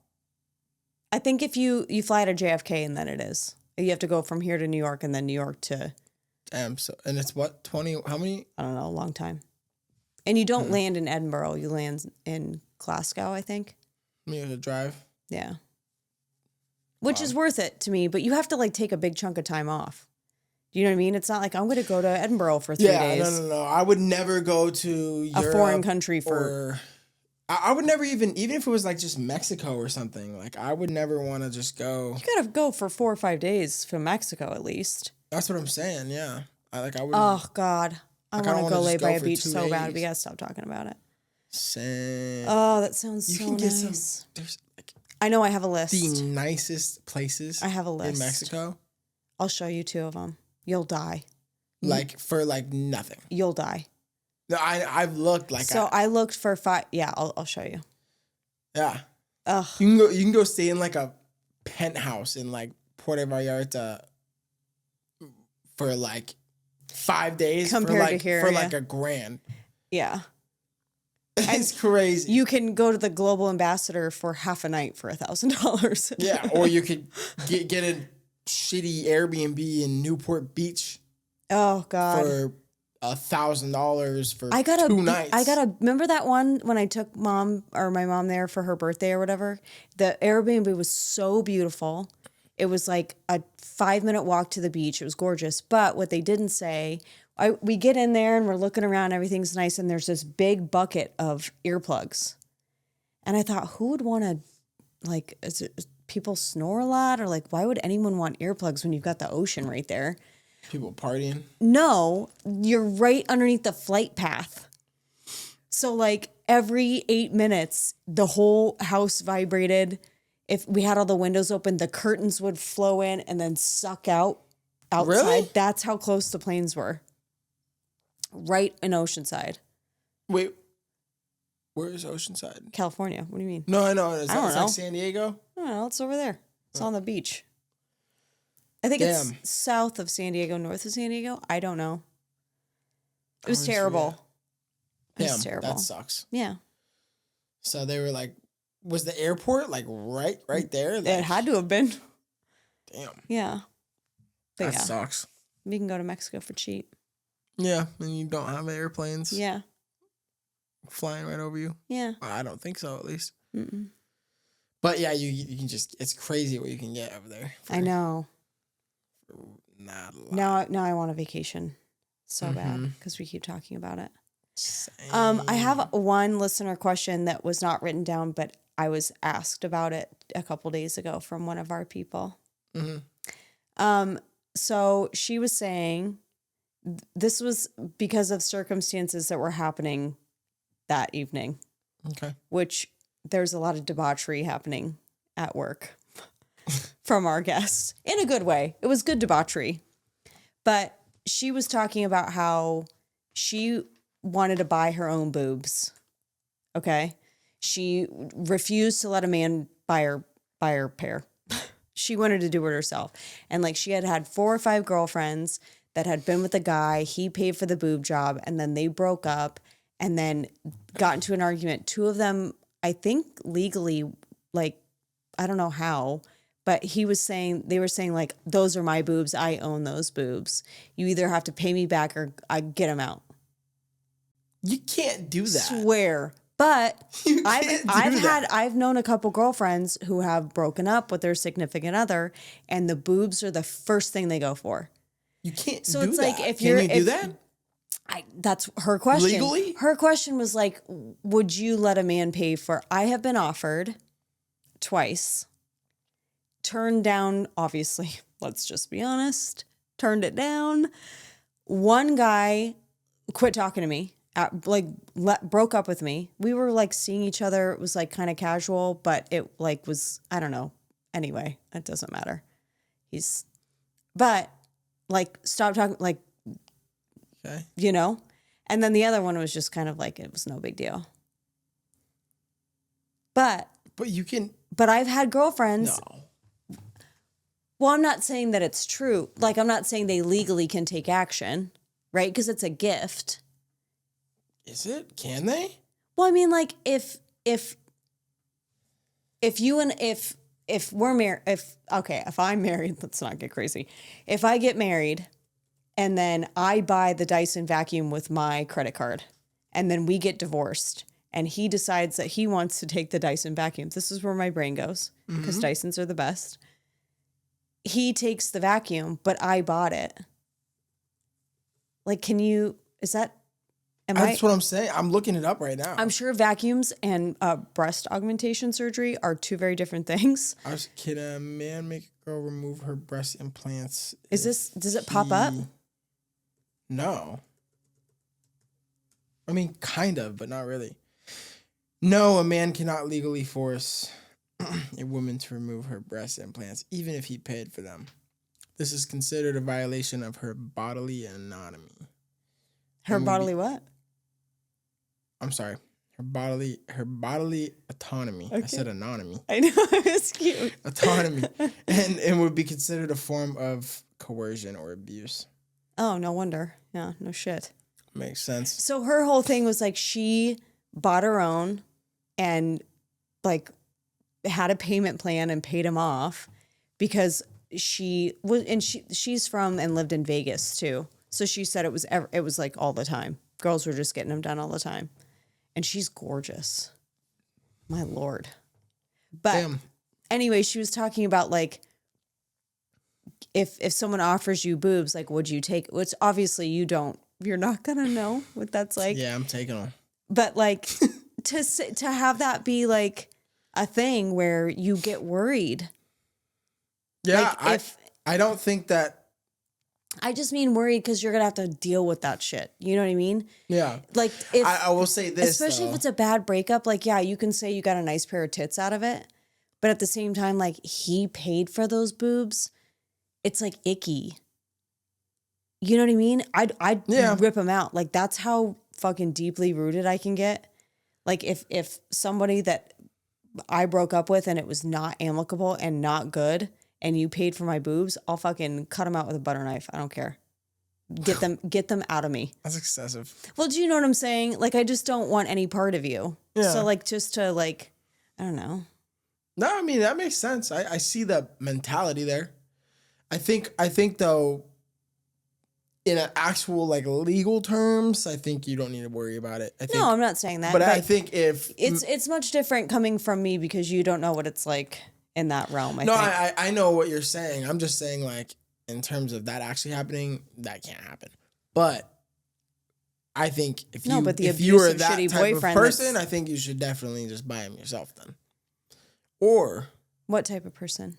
I think if you fly to JFK and then it is. You have to go from here to New York and then New York to, Damn. So and it's what 20? How many? I don't know, a long time. And you don't land in Edinburgh. You land in Glasgow, I think. Maybe to drive. Yeah. Which is worth it to me, but you have to like take a big chunk of time off. Do you know what I mean? It's not like I'm going to go to Edinburgh for 3 days. No. I would never go to Europe A foreign country for. or I would never even if it was like just Mexico or something. Like I would never want to just go. You got to go for 4 or 5 days from Mexico at least. That's what I'm saying. Yeah, I would. Oh, God. I Like, I want don't to go wanna lay just by go a for beach 2 so bad. days. We got to stop talking about it. Same. Oh, that sounds You so can get nice. some. There's like I know I have a list. the nicest places. I have a list. in Mexico. I'll show you 2 of them. You'll die. Like for like nothing. You'll die. No, I've looked like So I looked for 5. Yeah, I'll show you. yeah. Ugh. You can go stay in like a penthouse in like Puerto Vallarta for like 5 days Compared for to like here, for yeah. like $1,000. Yeah. It's crazy. You can go to the Global Ambassador for half a night for $1,000. Yeah, or you could get a shitty Airbnb in Newport Beach Oh God. for $1,000 for I gotta 2 nights. remember that one when I took my mom there for her birthday or whatever. The Airbnb was so beautiful. It was like a 5-minute walk to the beach. It was gorgeous. But what they didn't say, we get in there and we're looking around, everything's nice, and there's this big bucket of earplugs. And I thought, who would want to, like, people snore a lot? Or like, why would anyone want earplugs when you've got the ocean right there? People partying. No, you're right underneath the flight path. So like every 8 minutes, the whole house vibrated. if we had all the windows open, the curtains would flow in and then suck out outside. Really? That's how close the planes were. Right in Oceanside. Wait, where is Oceanside? California. What do you mean? No, I know. Is I don't that know. like San Diego? I don't know. It's over there. It's on the beach. I think it's south of San Diego, north of San Diego. I don't know. It was terrible. It was terrible. That sucks. Yeah. So they were like, was the airport like right there? Like, It had to have been. Damn. Yeah. But That yeah, sucks. we can go to Mexico for cheap. Yeah, and you don't have airplanes Yeah. flying right over you. Yeah. Well, I don't think so, at least. Mm-mm. But yeah, you can just, it's crazy what you can get over there. I know. Not a lot. Now I want a vacation so bad Mhm. because we keep talking about it. Same. I have one listener question that was not written down, but I was asked about it a couple days ago from one of our people. Mhm. So she was saying this was because of circumstances that were happening that evening, Okay. which there's a lot of debauchery happening at work from our guests in a good way. It was good debauchery. But she was talking about how she wanted to buy her own boobs. Okay. She refused to let a man buy her pair. She wanted to do it herself. And like she had 4 or 5 girlfriends that had been with a guy. He paid for the boob job and then they broke up and then got into an argument. 2 of them, I think legally, like, I don't know how, but they were saying like, those are my boobs. I own those boobs. You either have to pay me back or I get them out. You can't do that. Swear. But I've known a couple girlfriends who have broken up with their significant other and the boobs are the first thing they go for. You can't So do it's that. like if Can you're you do that? that's her question. Legally? Her question was like, would you let a man pay for? I have been offered twice, turned down, obviously, let's just be honest, turned it down. One guy quit talking to me, broke up with me. We were like seeing each other. It was like kind of casual, but it like was, I don't know. Anyway, it doesn't matter. But like, stop talking, like, Okay. you know? And then the other one was just kind of like, it was no big deal. But you can. But I've had girlfriends. No. Well, I'm not saying that it's true. Like, I'm not saying they legally can take action, right? Because it's a gift. Is it? Can they? Well, I mean, like, if I'm married, let's not get crazy. If I get married and then I buy the Dyson vacuum with my credit card and then we get divorced and he decides that he wants to take the Dyson vacuum. This is where my brain goes because Dysons are the best. He takes the vacuum, but I bought it. Like, That's what I'm saying. I'm looking it up right now. I'm sure vacuums and breast augmentation surgery are 2 very different things. Can a man make a girl remove her breast implants? Does it pop up? No. I mean, kind of, but not really. No, a man cannot legally force a woman to remove her breast implants, even if he paid for them. This is considered a violation of her bodily anatomy. Her bodily what? I'm sorry. Her bodily autonomy. Okay. I said anatomy. I know, it's cute. Autonomy. and would be considered a form of coercion or abuse. Oh, no wonder. Yeah, no shit. Makes sense. So her whole thing was like she bought her own and like had a payment plan and paid him off because she's from and lived in Vegas too. So she said it was like all the time. Girls were just getting them done all the time. And she's gorgeous. My Lord. But Damn. Anyway, she was talking about like if someone offers you boobs, like would you take, which obviously you're not going to know what that's like. Yeah, I'm taking them. But like to have that be like a thing where you get worried. Yeah, like I don't think that. I just mean worried because you're gonna have to deal with that shit. You know what I mean? Yeah. Like if I will say this, especially if it's a bad breakup. Like yeah, you can say you got a nice pair of tits out of it, But at the same time, like, he paid for those boobs. It's like icky. You know what I mean? I'd rip them out. Like, that's how fucking deeply rooted I can get. Like, if somebody that I broke up with and it was not amicable and not good, and you paid for my boobs, I'll fucking cut them out with a butter knife. I don't care. Get them out of me. That's excessive. Well, do you know what I'm saying? Like, I just don't want any part of you. Yeah. So, like, just to, like, I don't know. No, I mean, that makes sense. I see the mentality there. I think though, in an actual, like, legal terms, I think you don't need to worry about it. No, I'm not saying that. But I think if... It's much different coming from me because you don't know what it's like in that realm, I think. I know what you're saying. I'm just saying, like, in terms of that actually happening, that can't happen. But I think if you are that shitty type of boyfriend person, I think you should definitely just buy them yourself then. Or... What type of person?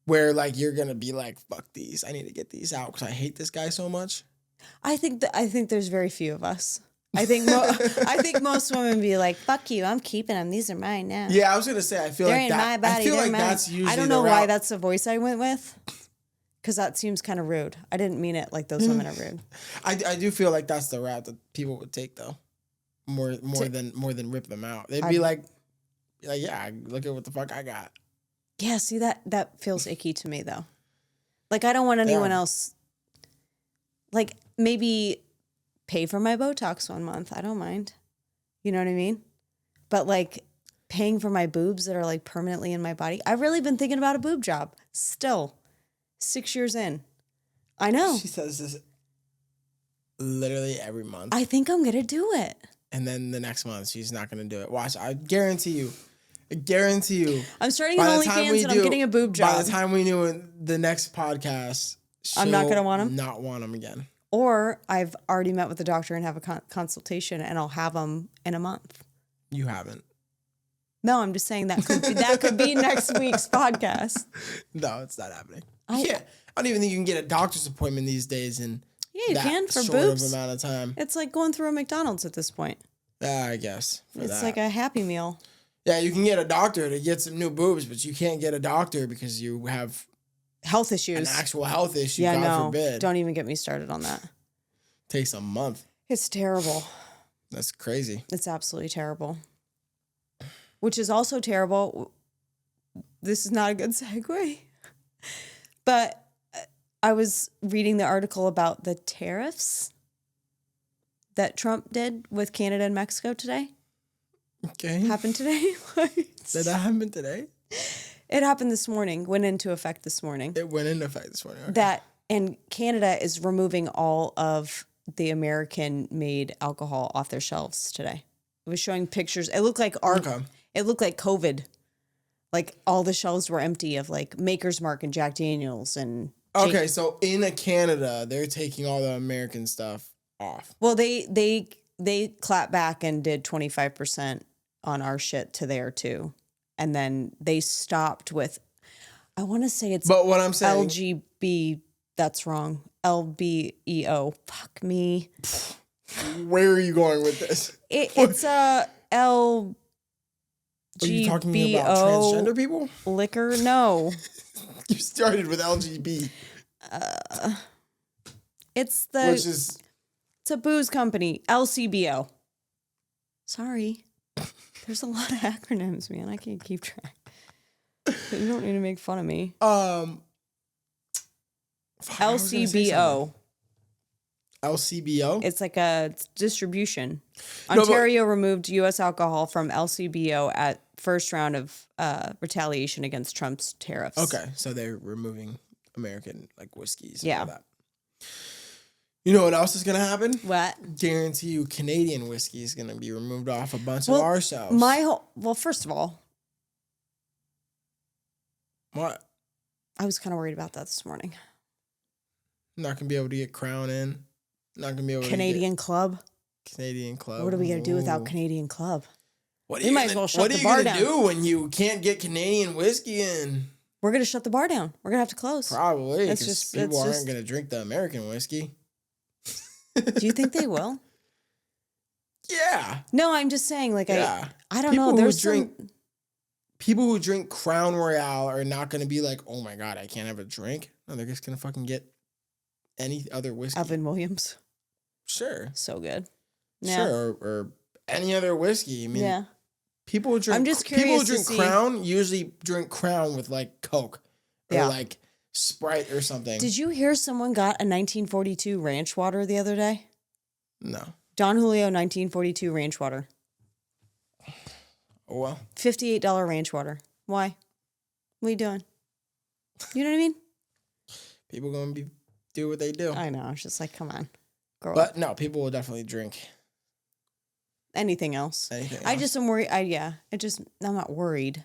Where, like, you're going to be like, fuck these. I need to get these out because I hate this guy so much. I think there's very few of us. I think most women be like, fuck you, I'm keeping them. These are mine now. Yeah, I was going to say, I feel they're like in that. my body, I feel they're like mine. that's usually I don't know why that's the voice I went with. Because that seems kind of rude. I didn't mean it like those women are rude. I do feel like that's the route that people would take, though. More than rip them out. They'd be like, yeah, look at what the fuck I got. Yeah, see, that feels icky to me, though. Like, I don't want anyone else, like, maybe pay for my Botox 1 month. I don't mind. You know what I mean? But, like, paying for my boobs that are, like, permanently in my body. I've really been thinking about a boob job. Still. 6 years in. I know. She says this literally every month. I think I'm going to do it. And then the next month, she's not going to do it. Watch, I guarantee you. I'm starting an OnlyFans and I'm getting a boob job. By the time we do the next podcast, I'm not going to want them? Not want them again. Or I've already met with the doctor and have a consultation and I'll have them in a month. You haven't. No, I'm just saying that could be next week's podcast. No, it's not happening. I don't even think you can get a doctor's appointment these days in you can for short boobs. of amount of time. It's like going through a McDonald's at this point. I guess. It's like a Happy Meal. Yeah, you can get a doctor to get some new boobs, but you can't get a doctor because you have health issues. An actual health issue, yeah, God forbid. Don't even get me started on that. Takes a month. It's terrible. That's crazy. It's absolutely terrible. Which is also terrible. This is not a good segue. But I was reading the article about the tariffs that Trump did with Canada and Mexico today. Okay. Happened today? Did that happen today? It happened this morning. Went into effect this morning. It went into effect this morning. Okay. And Canada is removing all of the American-made alcohol off their shelves today. It was showing pictures. It looked like It looked like COVID. Like all the shelves were empty of like Maker's Mark and Jack Daniels and. Okay, so in Canada, they're taking all the American stuff off. Well, they clapped back and did 25% on our shit to there too, and then they stopped with. I want to say it's. But what I'm saying. LGB. That's wrong. LBEO. Fuck me. Where are you going with this? It's a L. Are you talking about transgender people? Liquor? No. You started with LGB. It's a booze company. LCBO. Sorry. There's a lot of acronyms, man. I can't keep track. You don't need to make fun of me. LCBO. LCBO? It's like a distribution. Ontario removed U.S. alcohol from LCBO at first round of retaliation against Trump's tariffs. Okay, so they're removing American like whiskeys and all that. You know what else is going to happen? What? Guarantee you Canadian whiskey is going to be removed off a bunch of our shelves. First of all. What? I was kind of worried about that this morning. Not going to be able to get Crown in. Not going to be able Canadian to Club. Canadian Club. What are we going to do without Canadian Club? What are you going to do when you can't get Canadian whiskey in? We're going to shut the bar down. We're going to have to close. Probably, because people aren't going to drink the American whiskey. Do you think they will? Yeah. No, I'm just saying, like, yeah. I don't people know. There's people who drink Crown Royale are not going to be like, oh my God, I can't have a drink. No, they're just going to fucking get any other whiskey. Evan Williams. Sure. So good. Yeah. Sure. Or any other whiskey. I mean, people who drink, I'm just curious people who drink to see. Crown usually drink Crown with like Coke or Yeah. like Sprite or something. Did you hear someone got a 1942 ranch water the other day? No. Don Julio 1942 ranch water. Oh, well. $58 ranch water. Why? What are you doing? You know what I mean? People going to do what they do. I know. It's just like, come on. Girl. But no, people will definitely drink anything else. anything I else. just am worried. I'm not worried.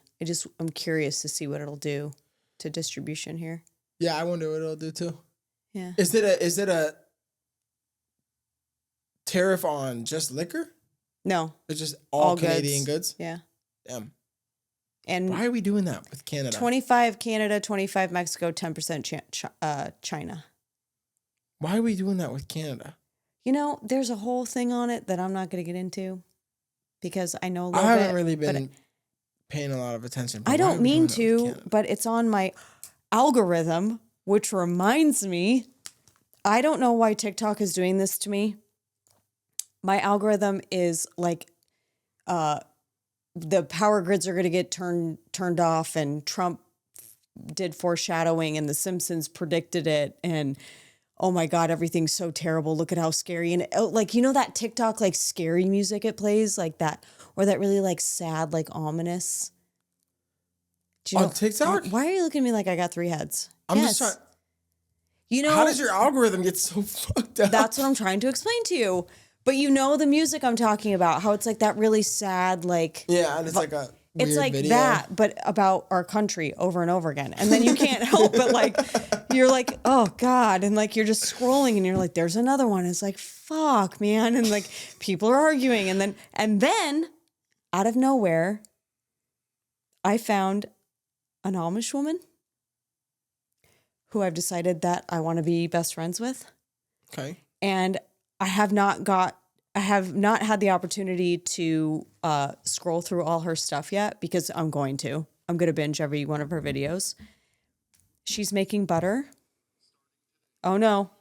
I'm curious to see what it'll do to distribution here. Yeah, I wonder what it'll do too. Yeah. Is it a tariff on just liquor? No. It's just all Canadian goods? Yeah. Damn. And Why are we doing that with Canada? 25 Canada, 25 Mexico, 10% China. Why are we doing that with Canada? You know, there's a whole thing on it that I'm not going to get into because I know a little I bit. haven't really but been paying a lot of attention. I don't mean to, but it's on my algorithm, which reminds me, I don't know why TikTok is doing this to me. My algorithm is like, the power grids are going to get turned off, and Trump did foreshadowing, and The Simpsons predicted it, and oh my God, everything's so terrible. Look at how scary. And like, you know, that TikTok, like scary music it plays like that, or that really like sad, like ominous. Do you On know, TikTok? Why are you looking at me like I got 3 heads? I'm just trying. You know, How does your algorithm get so fucked up? that's what I'm trying to explain to you. But you know the music I'm talking about, how it's like that really sad, like Yeah, and it's like a weird it's like video. that, but about our country over and over again. And then you can't help but like, you're like, oh God. And like, you're just scrolling and you're like, there's another one. It's like, fuck, man. And like, people are arguing. And then out of nowhere, I found an Amish woman who I've decided that I want to be best friends with. Okay. And I have not had the opportunity to scroll through all her stuff yet because I'm going to binge every one of her videos. She's making butter. Oh no.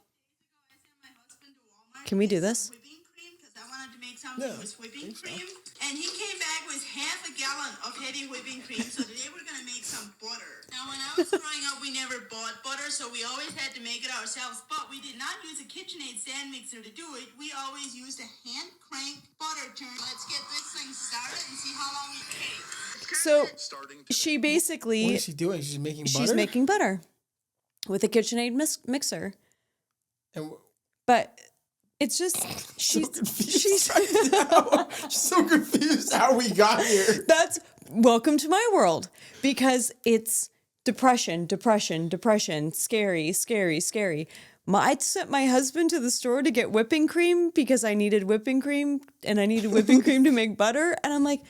Can we do this? Whipping cream because I wanted to make something with whipping cream. And he came back with half a gallon of heavy whipping cream. So today we're going to make some butter. Now, when I was growing up, we never bought butter, so we always had to make it ourselves. But we did not use a KitchenAid stand mixer to do it. We always used a hand crank butter churn. Let's get this thing started and see how long it takes. So she basically, What is she doing? She's making butter? she's making butter with a KitchenAid mixer. And But it's just, she's so confused how we got here. That's welcome to my world because it's depression, scary. I sent my husband to the store to get whipping cream because I needed whipping cream and I needed whipping cream to make butter. And I'm like,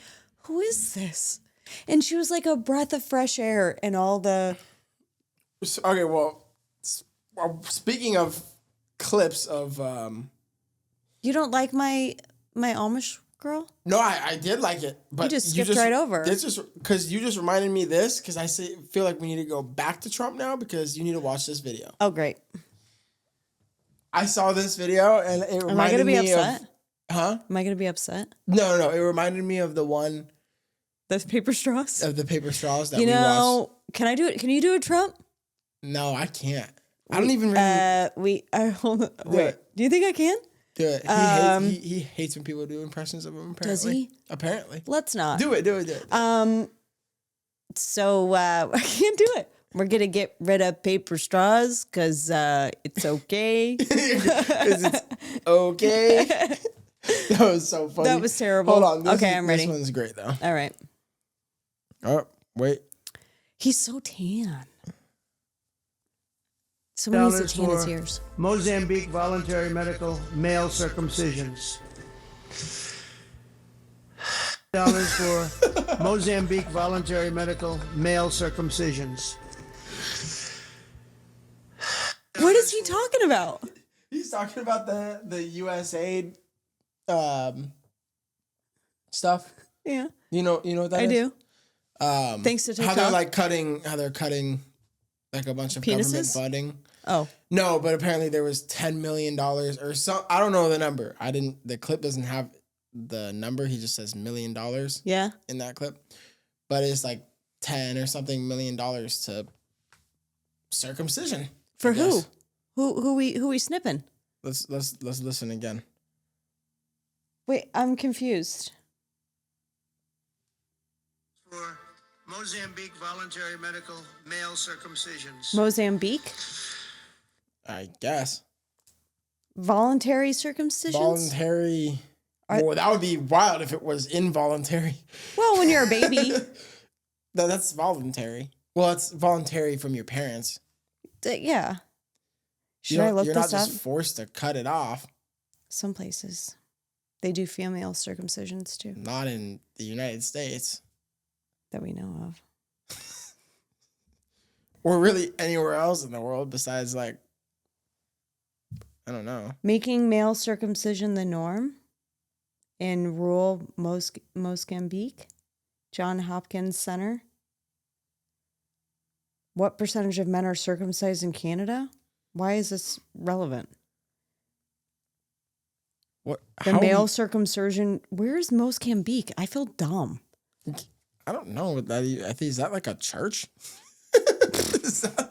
who is this? And she was like a breath of fresh air and all the. Okay, well, speaking of clips of... You don't like my Amish girl? No, I did like it, but You just skipped right over. This just because you just reminded me of this because feel like we need to go back to Trump now because you need to watch this video. Oh, great. I saw this video and it reminded me Am I going to be upset? Huh? Am I going to be upset? No. It reminded me of the one Those paper straws? of the paper straws that You we know, watched. can I do it? Can you do a Trump? No, I can't. I don't even really Hold on. Wait. Do you think I can? do it. He hates when people do impressions of him. Apparently. Does he? Apparently. Let's not. Do it. So I can't do it. We're gonna get rid of paper straws because it's okay. It's okay. That was so funny. That was terrible. Hold on. I'm ready. This one's great though. All right. Oh, wait. He's so tan. Someone needs to tan his ears. Mozambique voluntary medical male circumcisions. $1 for Mozambique voluntary medical male circumcisions. What is he talking about? He's talking about the USAID stuff. Yeah, You know what that I is? do. Thanks to TikTok. How they're cutting like a bunch of government Penises? funding. Oh, No, but apparently there was $10 million or so. I don't know the number. The clip doesn't have the number. He just says $1 million yeah. in that clip. But it's like 10 or something $1 million to circumcision. For I who? guess. Who we snipping? Let's listen again. Wait, I'm confused. For Mozambique voluntary medical male circumcisions. Mozambique? I guess. Voluntary circumcisions? Voluntary. Well, that would be wild if it was involuntary. Well, when you're a baby. That's voluntary. Well, it's voluntary from your parents. Yeah. Should I look You're this not up? just forced to cut it off. Some places. They do female circumcisions too, Not in the United States. that we know of. Or really anywhere else in the world besides, like, I don't know. Making male circumcision the norm in rural Mozambique, John Hopkins Center. What percentage of men are circumcised in Canada? Why is this relevant? What? The male circumcision. Where's Mozambique? I feel dumb. I don't know what that is. I think, is that like a church? Is that...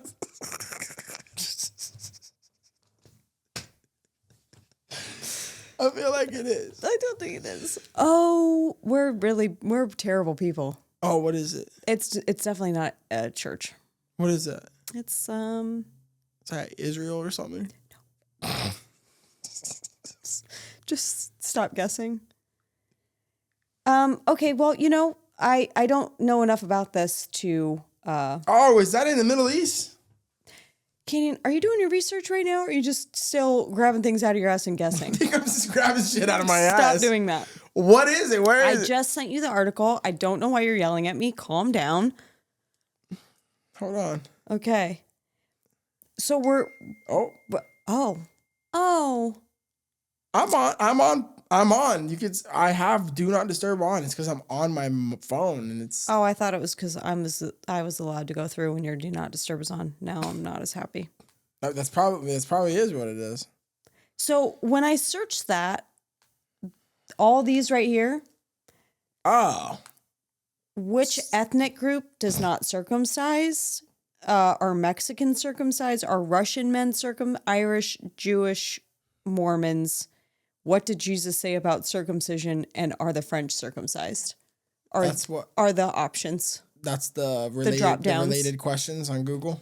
I feel like it is. I don't think it is. Oh, we're terrible people. Oh, what is it? It's definitely not a church. What is that? It's Is that Israel or something? just stop guessing. Okay, well, I don't know enough about this to Oh, is that in the Middle East? Canyon, are you doing your research right now, or are you just still grabbing things out of your ass and guessing? I think I'm just grabbing shit out of my Stop ass. doing that. What is it? Where I is it? just sent you the article. I don't know why you're yelling at me. Calm down. Hold on. Okay. So we're oh. I'm on. I have do not disturb on. It's because I'm on my phone and it's. Oh, I thought it was because I was allowed to go through when your do not disturb was on. Now I'm not as happy. That's probably is what it is. So when I searched that, all these right here, Oh. which ethnic group does not circumcise? Are Mexican circumcised? Are Russian men Irish, Jewish, Mormons? What did Jesus say about circumcision? And are the French circumcised? Are the options? That's the drop-downs. related questions on Google.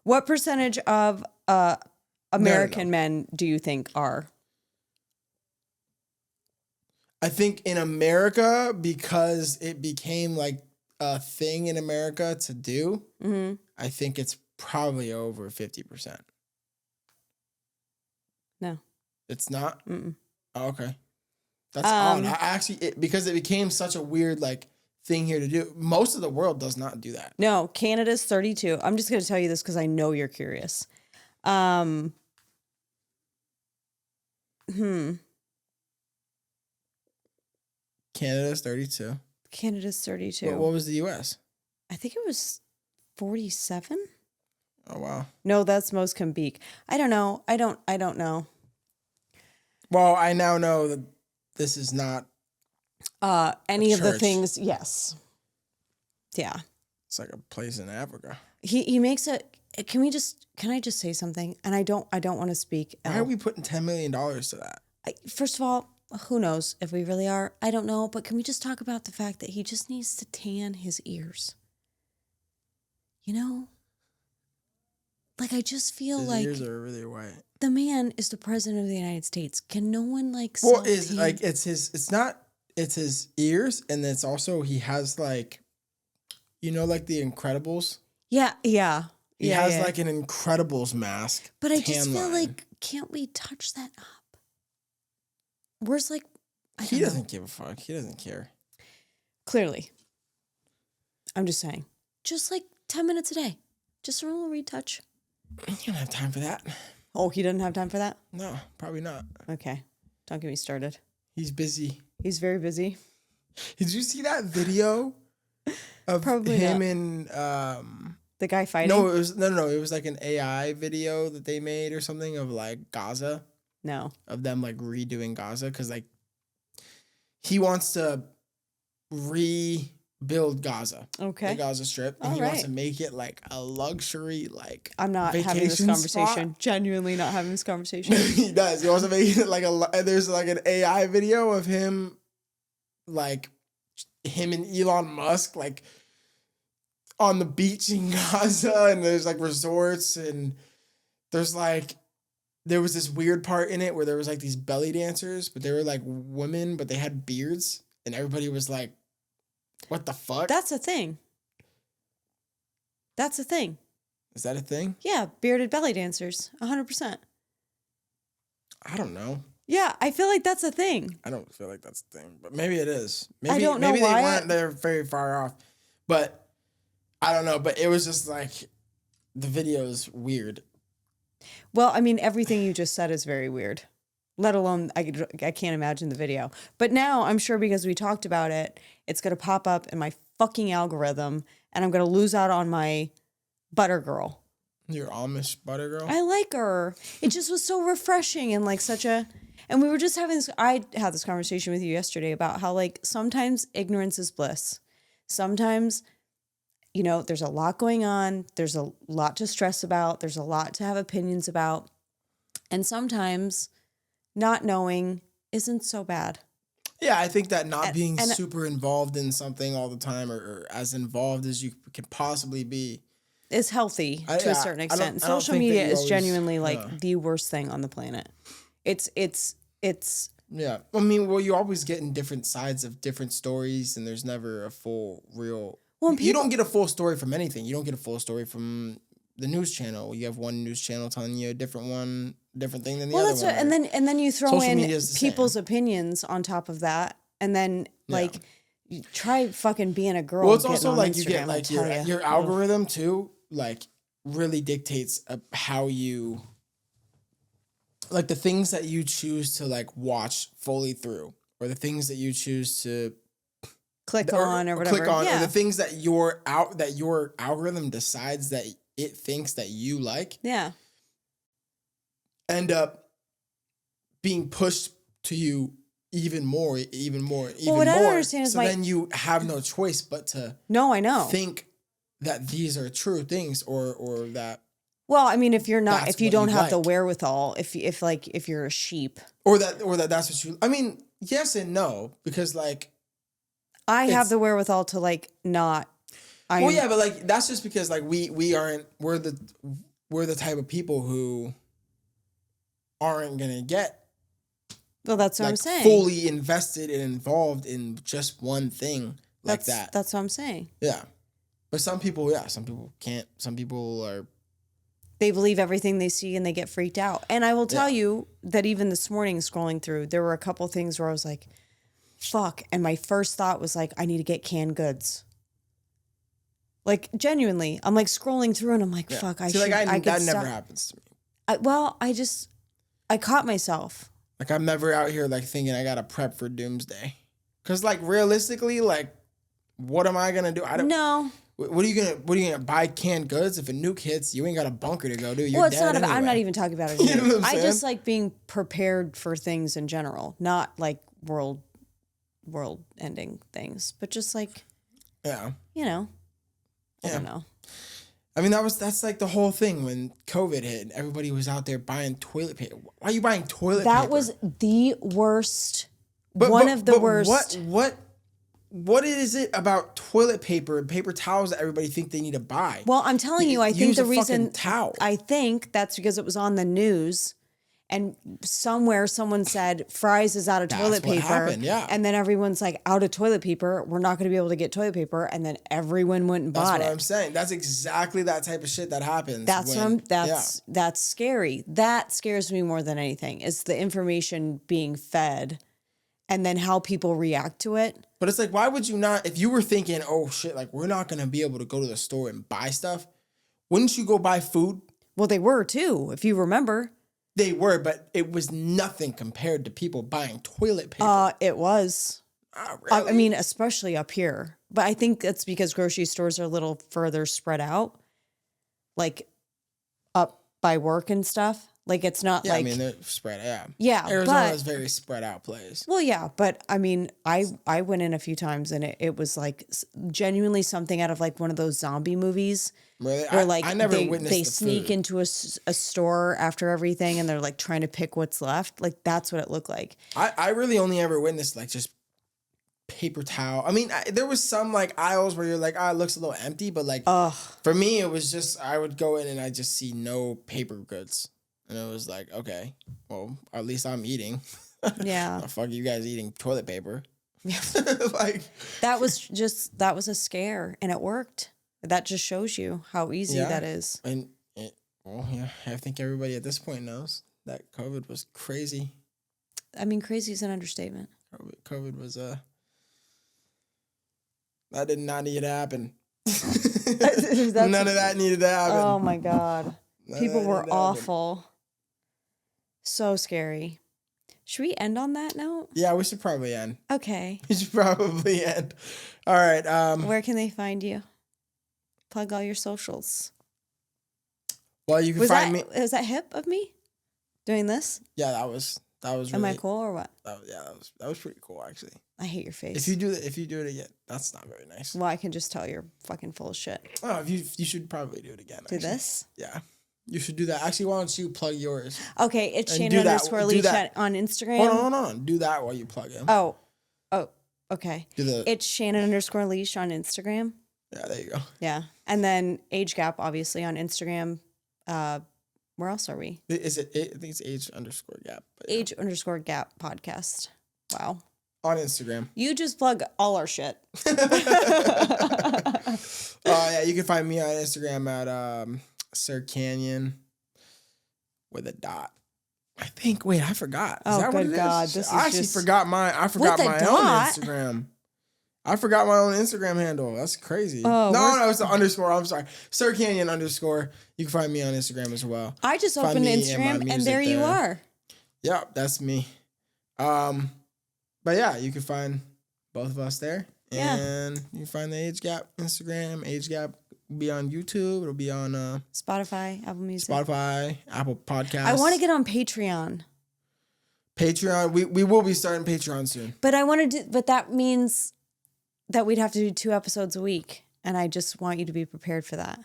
What percentage of American men do you think are? I think in America, because it became like a thing in America to do, I think it's probably over 50%. No. It's not? Mm-mm. Oh, okay. That's odd. Because it became such a weird thing here to do. Most of the world does not do that. No, Canada's 32. I'm just going to tell you this because I know you're curious. Canada's 32. Canada's 32. What was the U.S.? I think it was 47. Oh, wow. No, that's Mozambique. I don't know. I don't know. Well, I now know that this is not any of the church. things. Yes. Yeah. It's like a place in Africa. He makes it. Can I just say something? And I don't want to speak. Why are we putting $10 million to that? First of all, who knows if we really are? I don't know. But can we just talk about the fact that he just needs to tan his ears? I just feel His like ears are really white. the man is the president of the United States. Can no one Well, it's his ears, and it's also he has the Incredibles. Yeah. He has an Incredibles mask. But I just feel like, can't we touch that up? Where's he doesn't give a fuck. He doesn't care. Clearly. I'm just saying. Just 10 minutes a day. Just a little retouch. You don't have time for that. Oh, he doesn't have time for that? No, probably not. Okay. Don't get me started. He's busy. He's very busy. Did you see that video of Probably him not. and The guy fighting? no, it was no, it was like an AI video that they made or something of like Gaza, No. of them like redoing Gaza, because like he wants to rebuild Gaza, Okay. the Gaza Strip, and All he wants right. to make it like a luxury like. I'm not having this vacation conversation. spot. Genuinely not having this conversation. He does. He wants to make it like there's like an AI video of him, like him and Elon Musk like on the beach in Gaza, and there's like resorts, and there's like there was this weird part in it where there was like these belly dancers, but they were like women, but they had beards, and everybody was like, "What the fuck?" That's a thing. That's a thing. Is that a thing? Yeah, bearded belly dancers. 100%. I don't know. Yeah, I feel like that's a thing. I don't feel like that's the thing, but maybe it is. Maybe, I don't know maybe why. they weren't. They're very far off, but I don't know. But it was just like the video is weird. Well, I mean, everything you just said is very weird. Let alone, I can't imagine the video. But now I'm sure because we talked about it, it's going to pop up in my fucking algorithm, and I'm going to lose out on my butter girl. Your Amish butter girl. I like her. It just was so refreshing and like such a. And we were just having this. I had this conversation with you yesterday about how like sometimes ignorance is bliss. Sometimes, you know, there's a lot going on. There's a lot to stress about. There's a lot to have opinions about. And sometimes not knowing isn't so bad. Yeah, I think that not being and- super involved in something all the time, or as involved as you can possibly be, Is healthy to a certain extent. I don't Social think that media you is always- genuinely like yeah. the worst thing on the planet. It's Yeah, I mean, well, you always get in different sides of different stories, and there's never a full, real. Well, you people- don't get a full story from anything. You don't get a full story from the news channel. You have one news channel telling you a different thing than the well, other that's one. what, and then you throw Social in media is the people's same. opinions on top of that, and then Yeah. like you try fucking being a girl. Well, it's getting also on like Instagram, you get I like tell ya. your algorithm too, like really dictates how you, like the things that you choose to like watch fully through, or the things that you choose to click on or whatever. click on, yeah. or the things that your algorithm decides that it thinks that you like, Yeah. end up being pushed to you even more. What I don't understand is so then you have no choice but to No, I know. think that these are true things, or that, Well, I mean, if you're not, That's if you what don't you have the like. wherewithal, if you're a sheep, or that that's what you. I mean, yes and no, because like, I have It's- the wherewithal to like not. well, yeah, but like that's just because like we're the type of people who aren't gonna get Well, that's what I'm like saying. fully invested and involved in just one thing like that. That's what I'm saying. Yeah. But some people can't. Some people are. They believe everything they see and they get freaked out. And I will tell you that even this morning scrolling through, there were a couple things where I was like, fuck. And my first thought was like, I need to get canned goods. Like genuinely, I'm like scrolling through and I'm like, fuck, I See, should. like I could that stop. never happens to me. I caught myself. Like I'm never out here like thinking I gotta prep for doomsday. Cause like realistically, like, what am I gonna do? I don't. No. What are you gonna buy canned goods? If a nuke hits, you ain't got a bunker to go to. You're Well, it's dead not about, I'm anyway. not even talking about it. You know what I'm I saying? just like being prepared for things in general, not like world ending things, but just like, Yeah. you know, I Yeah. don't know. I mean, that's like the whole thing when COVID hit and everybody was out there buying toilet paper. Why are you buying toilet paper? That was the worst. But worst. What is it about toilet paper and paper towels that everybody think they need to buy? Well, I'm telling you, I think Use the a fucking reason towel. I think that's because it was on the news, and somewhere someone said Fry's is out of That's toilet what paper, happened, yeah. and then everyone's like, out of toilet paper, we're not going to be able to get toilet paper, and then everyone went and That's bought what it. I'm saying. That's exactly that type of shit that happens. That's when, that's scary. That scares me more than anything. Is the information being fed, and then how people react to it. But it's like, why would you not? If you were thinking, oh shit, like we're not gonna be able to go to the store and buy stuff, wouldn't you go buy food? Well, they were too, if you remember. They were, but it was nothing compared to people buying toilet paper. It was. Oh, really? I mean, especially up here. But I think that's because grocery stores are a little further spread out, like up by work and stuff. Like it's not yeah, like I mean, they're spread out. Yeah, Arizona but- is very spread out place. well, yeah, but I mean, I went in a few times and it was like genuinely something out of like one of those zombie movies Really? where like I never they witnessed the sneak food. into a store after everything and they're like trying to pick what's left. Like that's what it looked like. I really only ever witnessed like just paper towel. I mean, there was some like aisles where you're like, it looks a little empty, but like for me, it was just I would go in and I just see no paper goods, and it was like, okay, well, at least I'm eating. Yeah. The fuck, you guys eating toilet paper? Like That was a scare and it worked. That just shows you how easy Yeah. that is. and well, yeah, I think everybody at this point knows that COVID was crazy. I mean, crazy is an understatement. COVID was that did not need to happen. That's- None of that needed to happen. Oh my God. None of People that were needed to happen. awful. So scary. Should we end on that note? Yeah, we should probably end. Okay. We should probably end. All right. Where can they find you? Plug all your socials. Well, you can Was find that me. was that hip of me doing this? Yeah, that was really. Am I cool or what? That was pretty cool actually. I hate your face. If you do it again, that's not very nice. well, I can just tell you're fucking full of shit. Oh, you should probably do it again. Do actually. this? Yeah, you should do that. Actually, why don't you plug yours? Okay, it's And Shannon do that- underscore do Lee that. on Instagram. Hold on. Do that while you plug in. Oh, okay. Do the It's Shannon underscore Leash on Instagram. yeah. There you go. Yeah. And then Age Gap, obviously, on Instagram. Where else are we? Is it? I think it's age_gap. But yeah. Age underscore Gap podcast. Wow. On Instagram. You just plug all our shit. Yeah, you can find me on Instagram at Sir Canyon with a dot. I think. Wait, I forgot. Is Oh, that what good it is? God, this is I actually just- forgot mine. I forgot With a my dot? own Instagram. I forgot my own Instagram handle. That's crazy. Oh, no, it's the underscore. I'm sorry. Sir Canyon _. You can find me on Instagram as well. I just Find opened me and my Instagram and music there you there. are. Yep, that's me. But yeah, you can find both of us there. Yeah. And you can find the Age Gap Instagram. Age Gap will be on YouTube. It'll be on Spotify, Apple Music. Spotify, Apple Podcasts. I want to get on Patreon, Patreon. We will be starting Patreon soon. but but that means that we'd have to do 2 episodes a week. And I just want you to be prepared for that.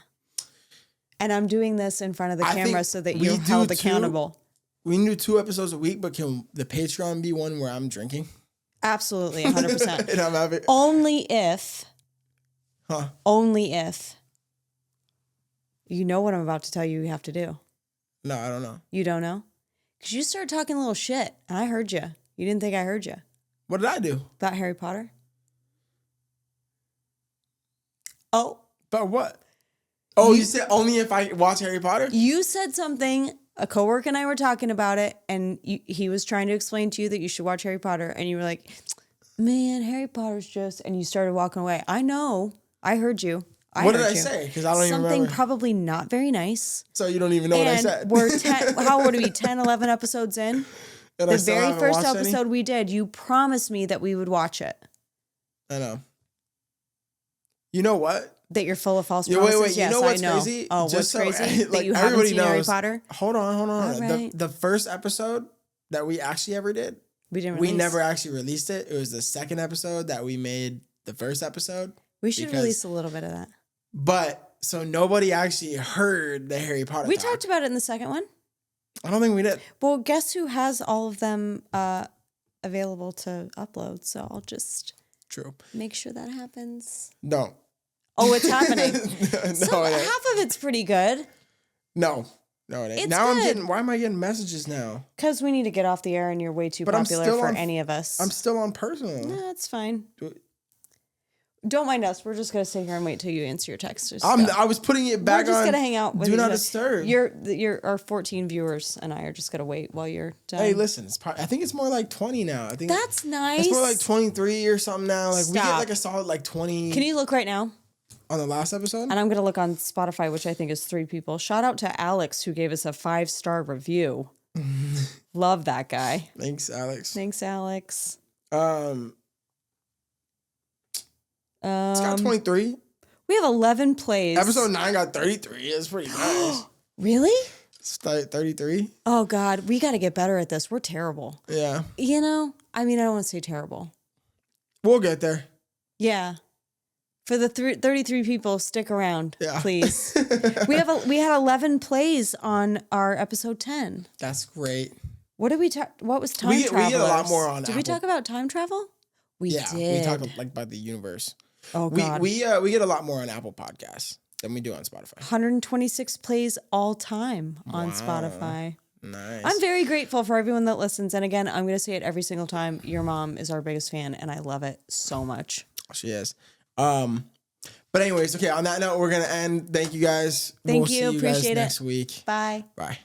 And I'm doing this in front of the I camera think so that we you're do held 2 accountable. We can do 2 episodes a week, but can the Patreon be one where I'm drinking? Absolutely, 100%. And I'm having, Only if huh? you know what I'm about to tell you have to do. No, I don't know. You don't know? Because you started talking a little shit, and I heard you. You didn't think I heard you. What did I do? About Harry Potter? Oh, About what? Oh, you said only if I watch Harry Potter? you said something. A coworker and I were talking about it, and he was trying to explain to you that you should watch Harry Potter, and you were like, "Man, Harry Potter's just," and you started walking away. I know. I heard you. What did heard I you. say? Because I don't even Something remember. probably not very nice. So you don't even know what I And said. we're 10, how old are we? 10, 11 episodes in? And I The still very haven't first watched any? episode we did, you promised me that we would watch it. I know. You know what? That you're full of false Yeah, promises. wait. You Yes, know what's I know. crazy? Oh, Just what's so- crazy? like, That you haven't everybody seen Harry knows- Potter? Hold on. All right. The first episode that we actually ever did, We didn't. we Release. never actually released it. It was the second episode that we made the first episode. We should because- release a little bit of that. But so nobody actually heard the Harry Potter We talk. talked about it in the second one. I don't think we did. Well, guess who has all of them available to upload? So I'll just True. make sure that happens. No. Oh, it's happening. No, it ain't. Half of it's pretty good No, it ain't. It's Now I'm good. getting. Why am I getting messages now? because we need to get off the air, and you're way too But I'm popular still for on- any of us. I'm still on personal. No, it's fine. Do- Don't mind us. We're just gonna sit here and wait till you answer your text. I was putting it back We're just on. gonna hang out with Do each not other. disturb. Our 14 viewers and I are just gonna wait while you're done. Hey, listen. I think it's more like 20 now. I think That's nice. it's more like 23 or something now. Like we get Stop. like a solid like 20 Can you look right now? on the last episode. And I'm gonna look on Spotify, which I think is 3 people. Shout out to Alex who gave us a 5-star review. Love that guy. Thanks, Alex. Thanks, Alex. It's got 23. We have 11 plays. Episode 9 got 33. It's pretty nice. Really? It's 33. Oh, God. We got to get better at this. We're terrible. Yeah. You know, I mean, I don't want to say terrible. We'll get there. Yeah. For the 33 people, stick around, please. we had 11 plays on our episode 10. That's great. What did we talk? What was time travel? We get a lot more on. Did we talk about time travel? We did. We talk like about the universe. Oh God. We get a lot more on Apple Podcasts than we do on Spotify. 126 plays all time on Spotify. Nice. I'm very grateful for everyone that listens. And again, I'm going to say it every single time. Your mom is our biggest fan, and I love it so much. She is. But anyways, okay, on that note, we're going to end. Thank you guys. Thank we'll you. See you Appreciate guys it. next week. Bye. Bye.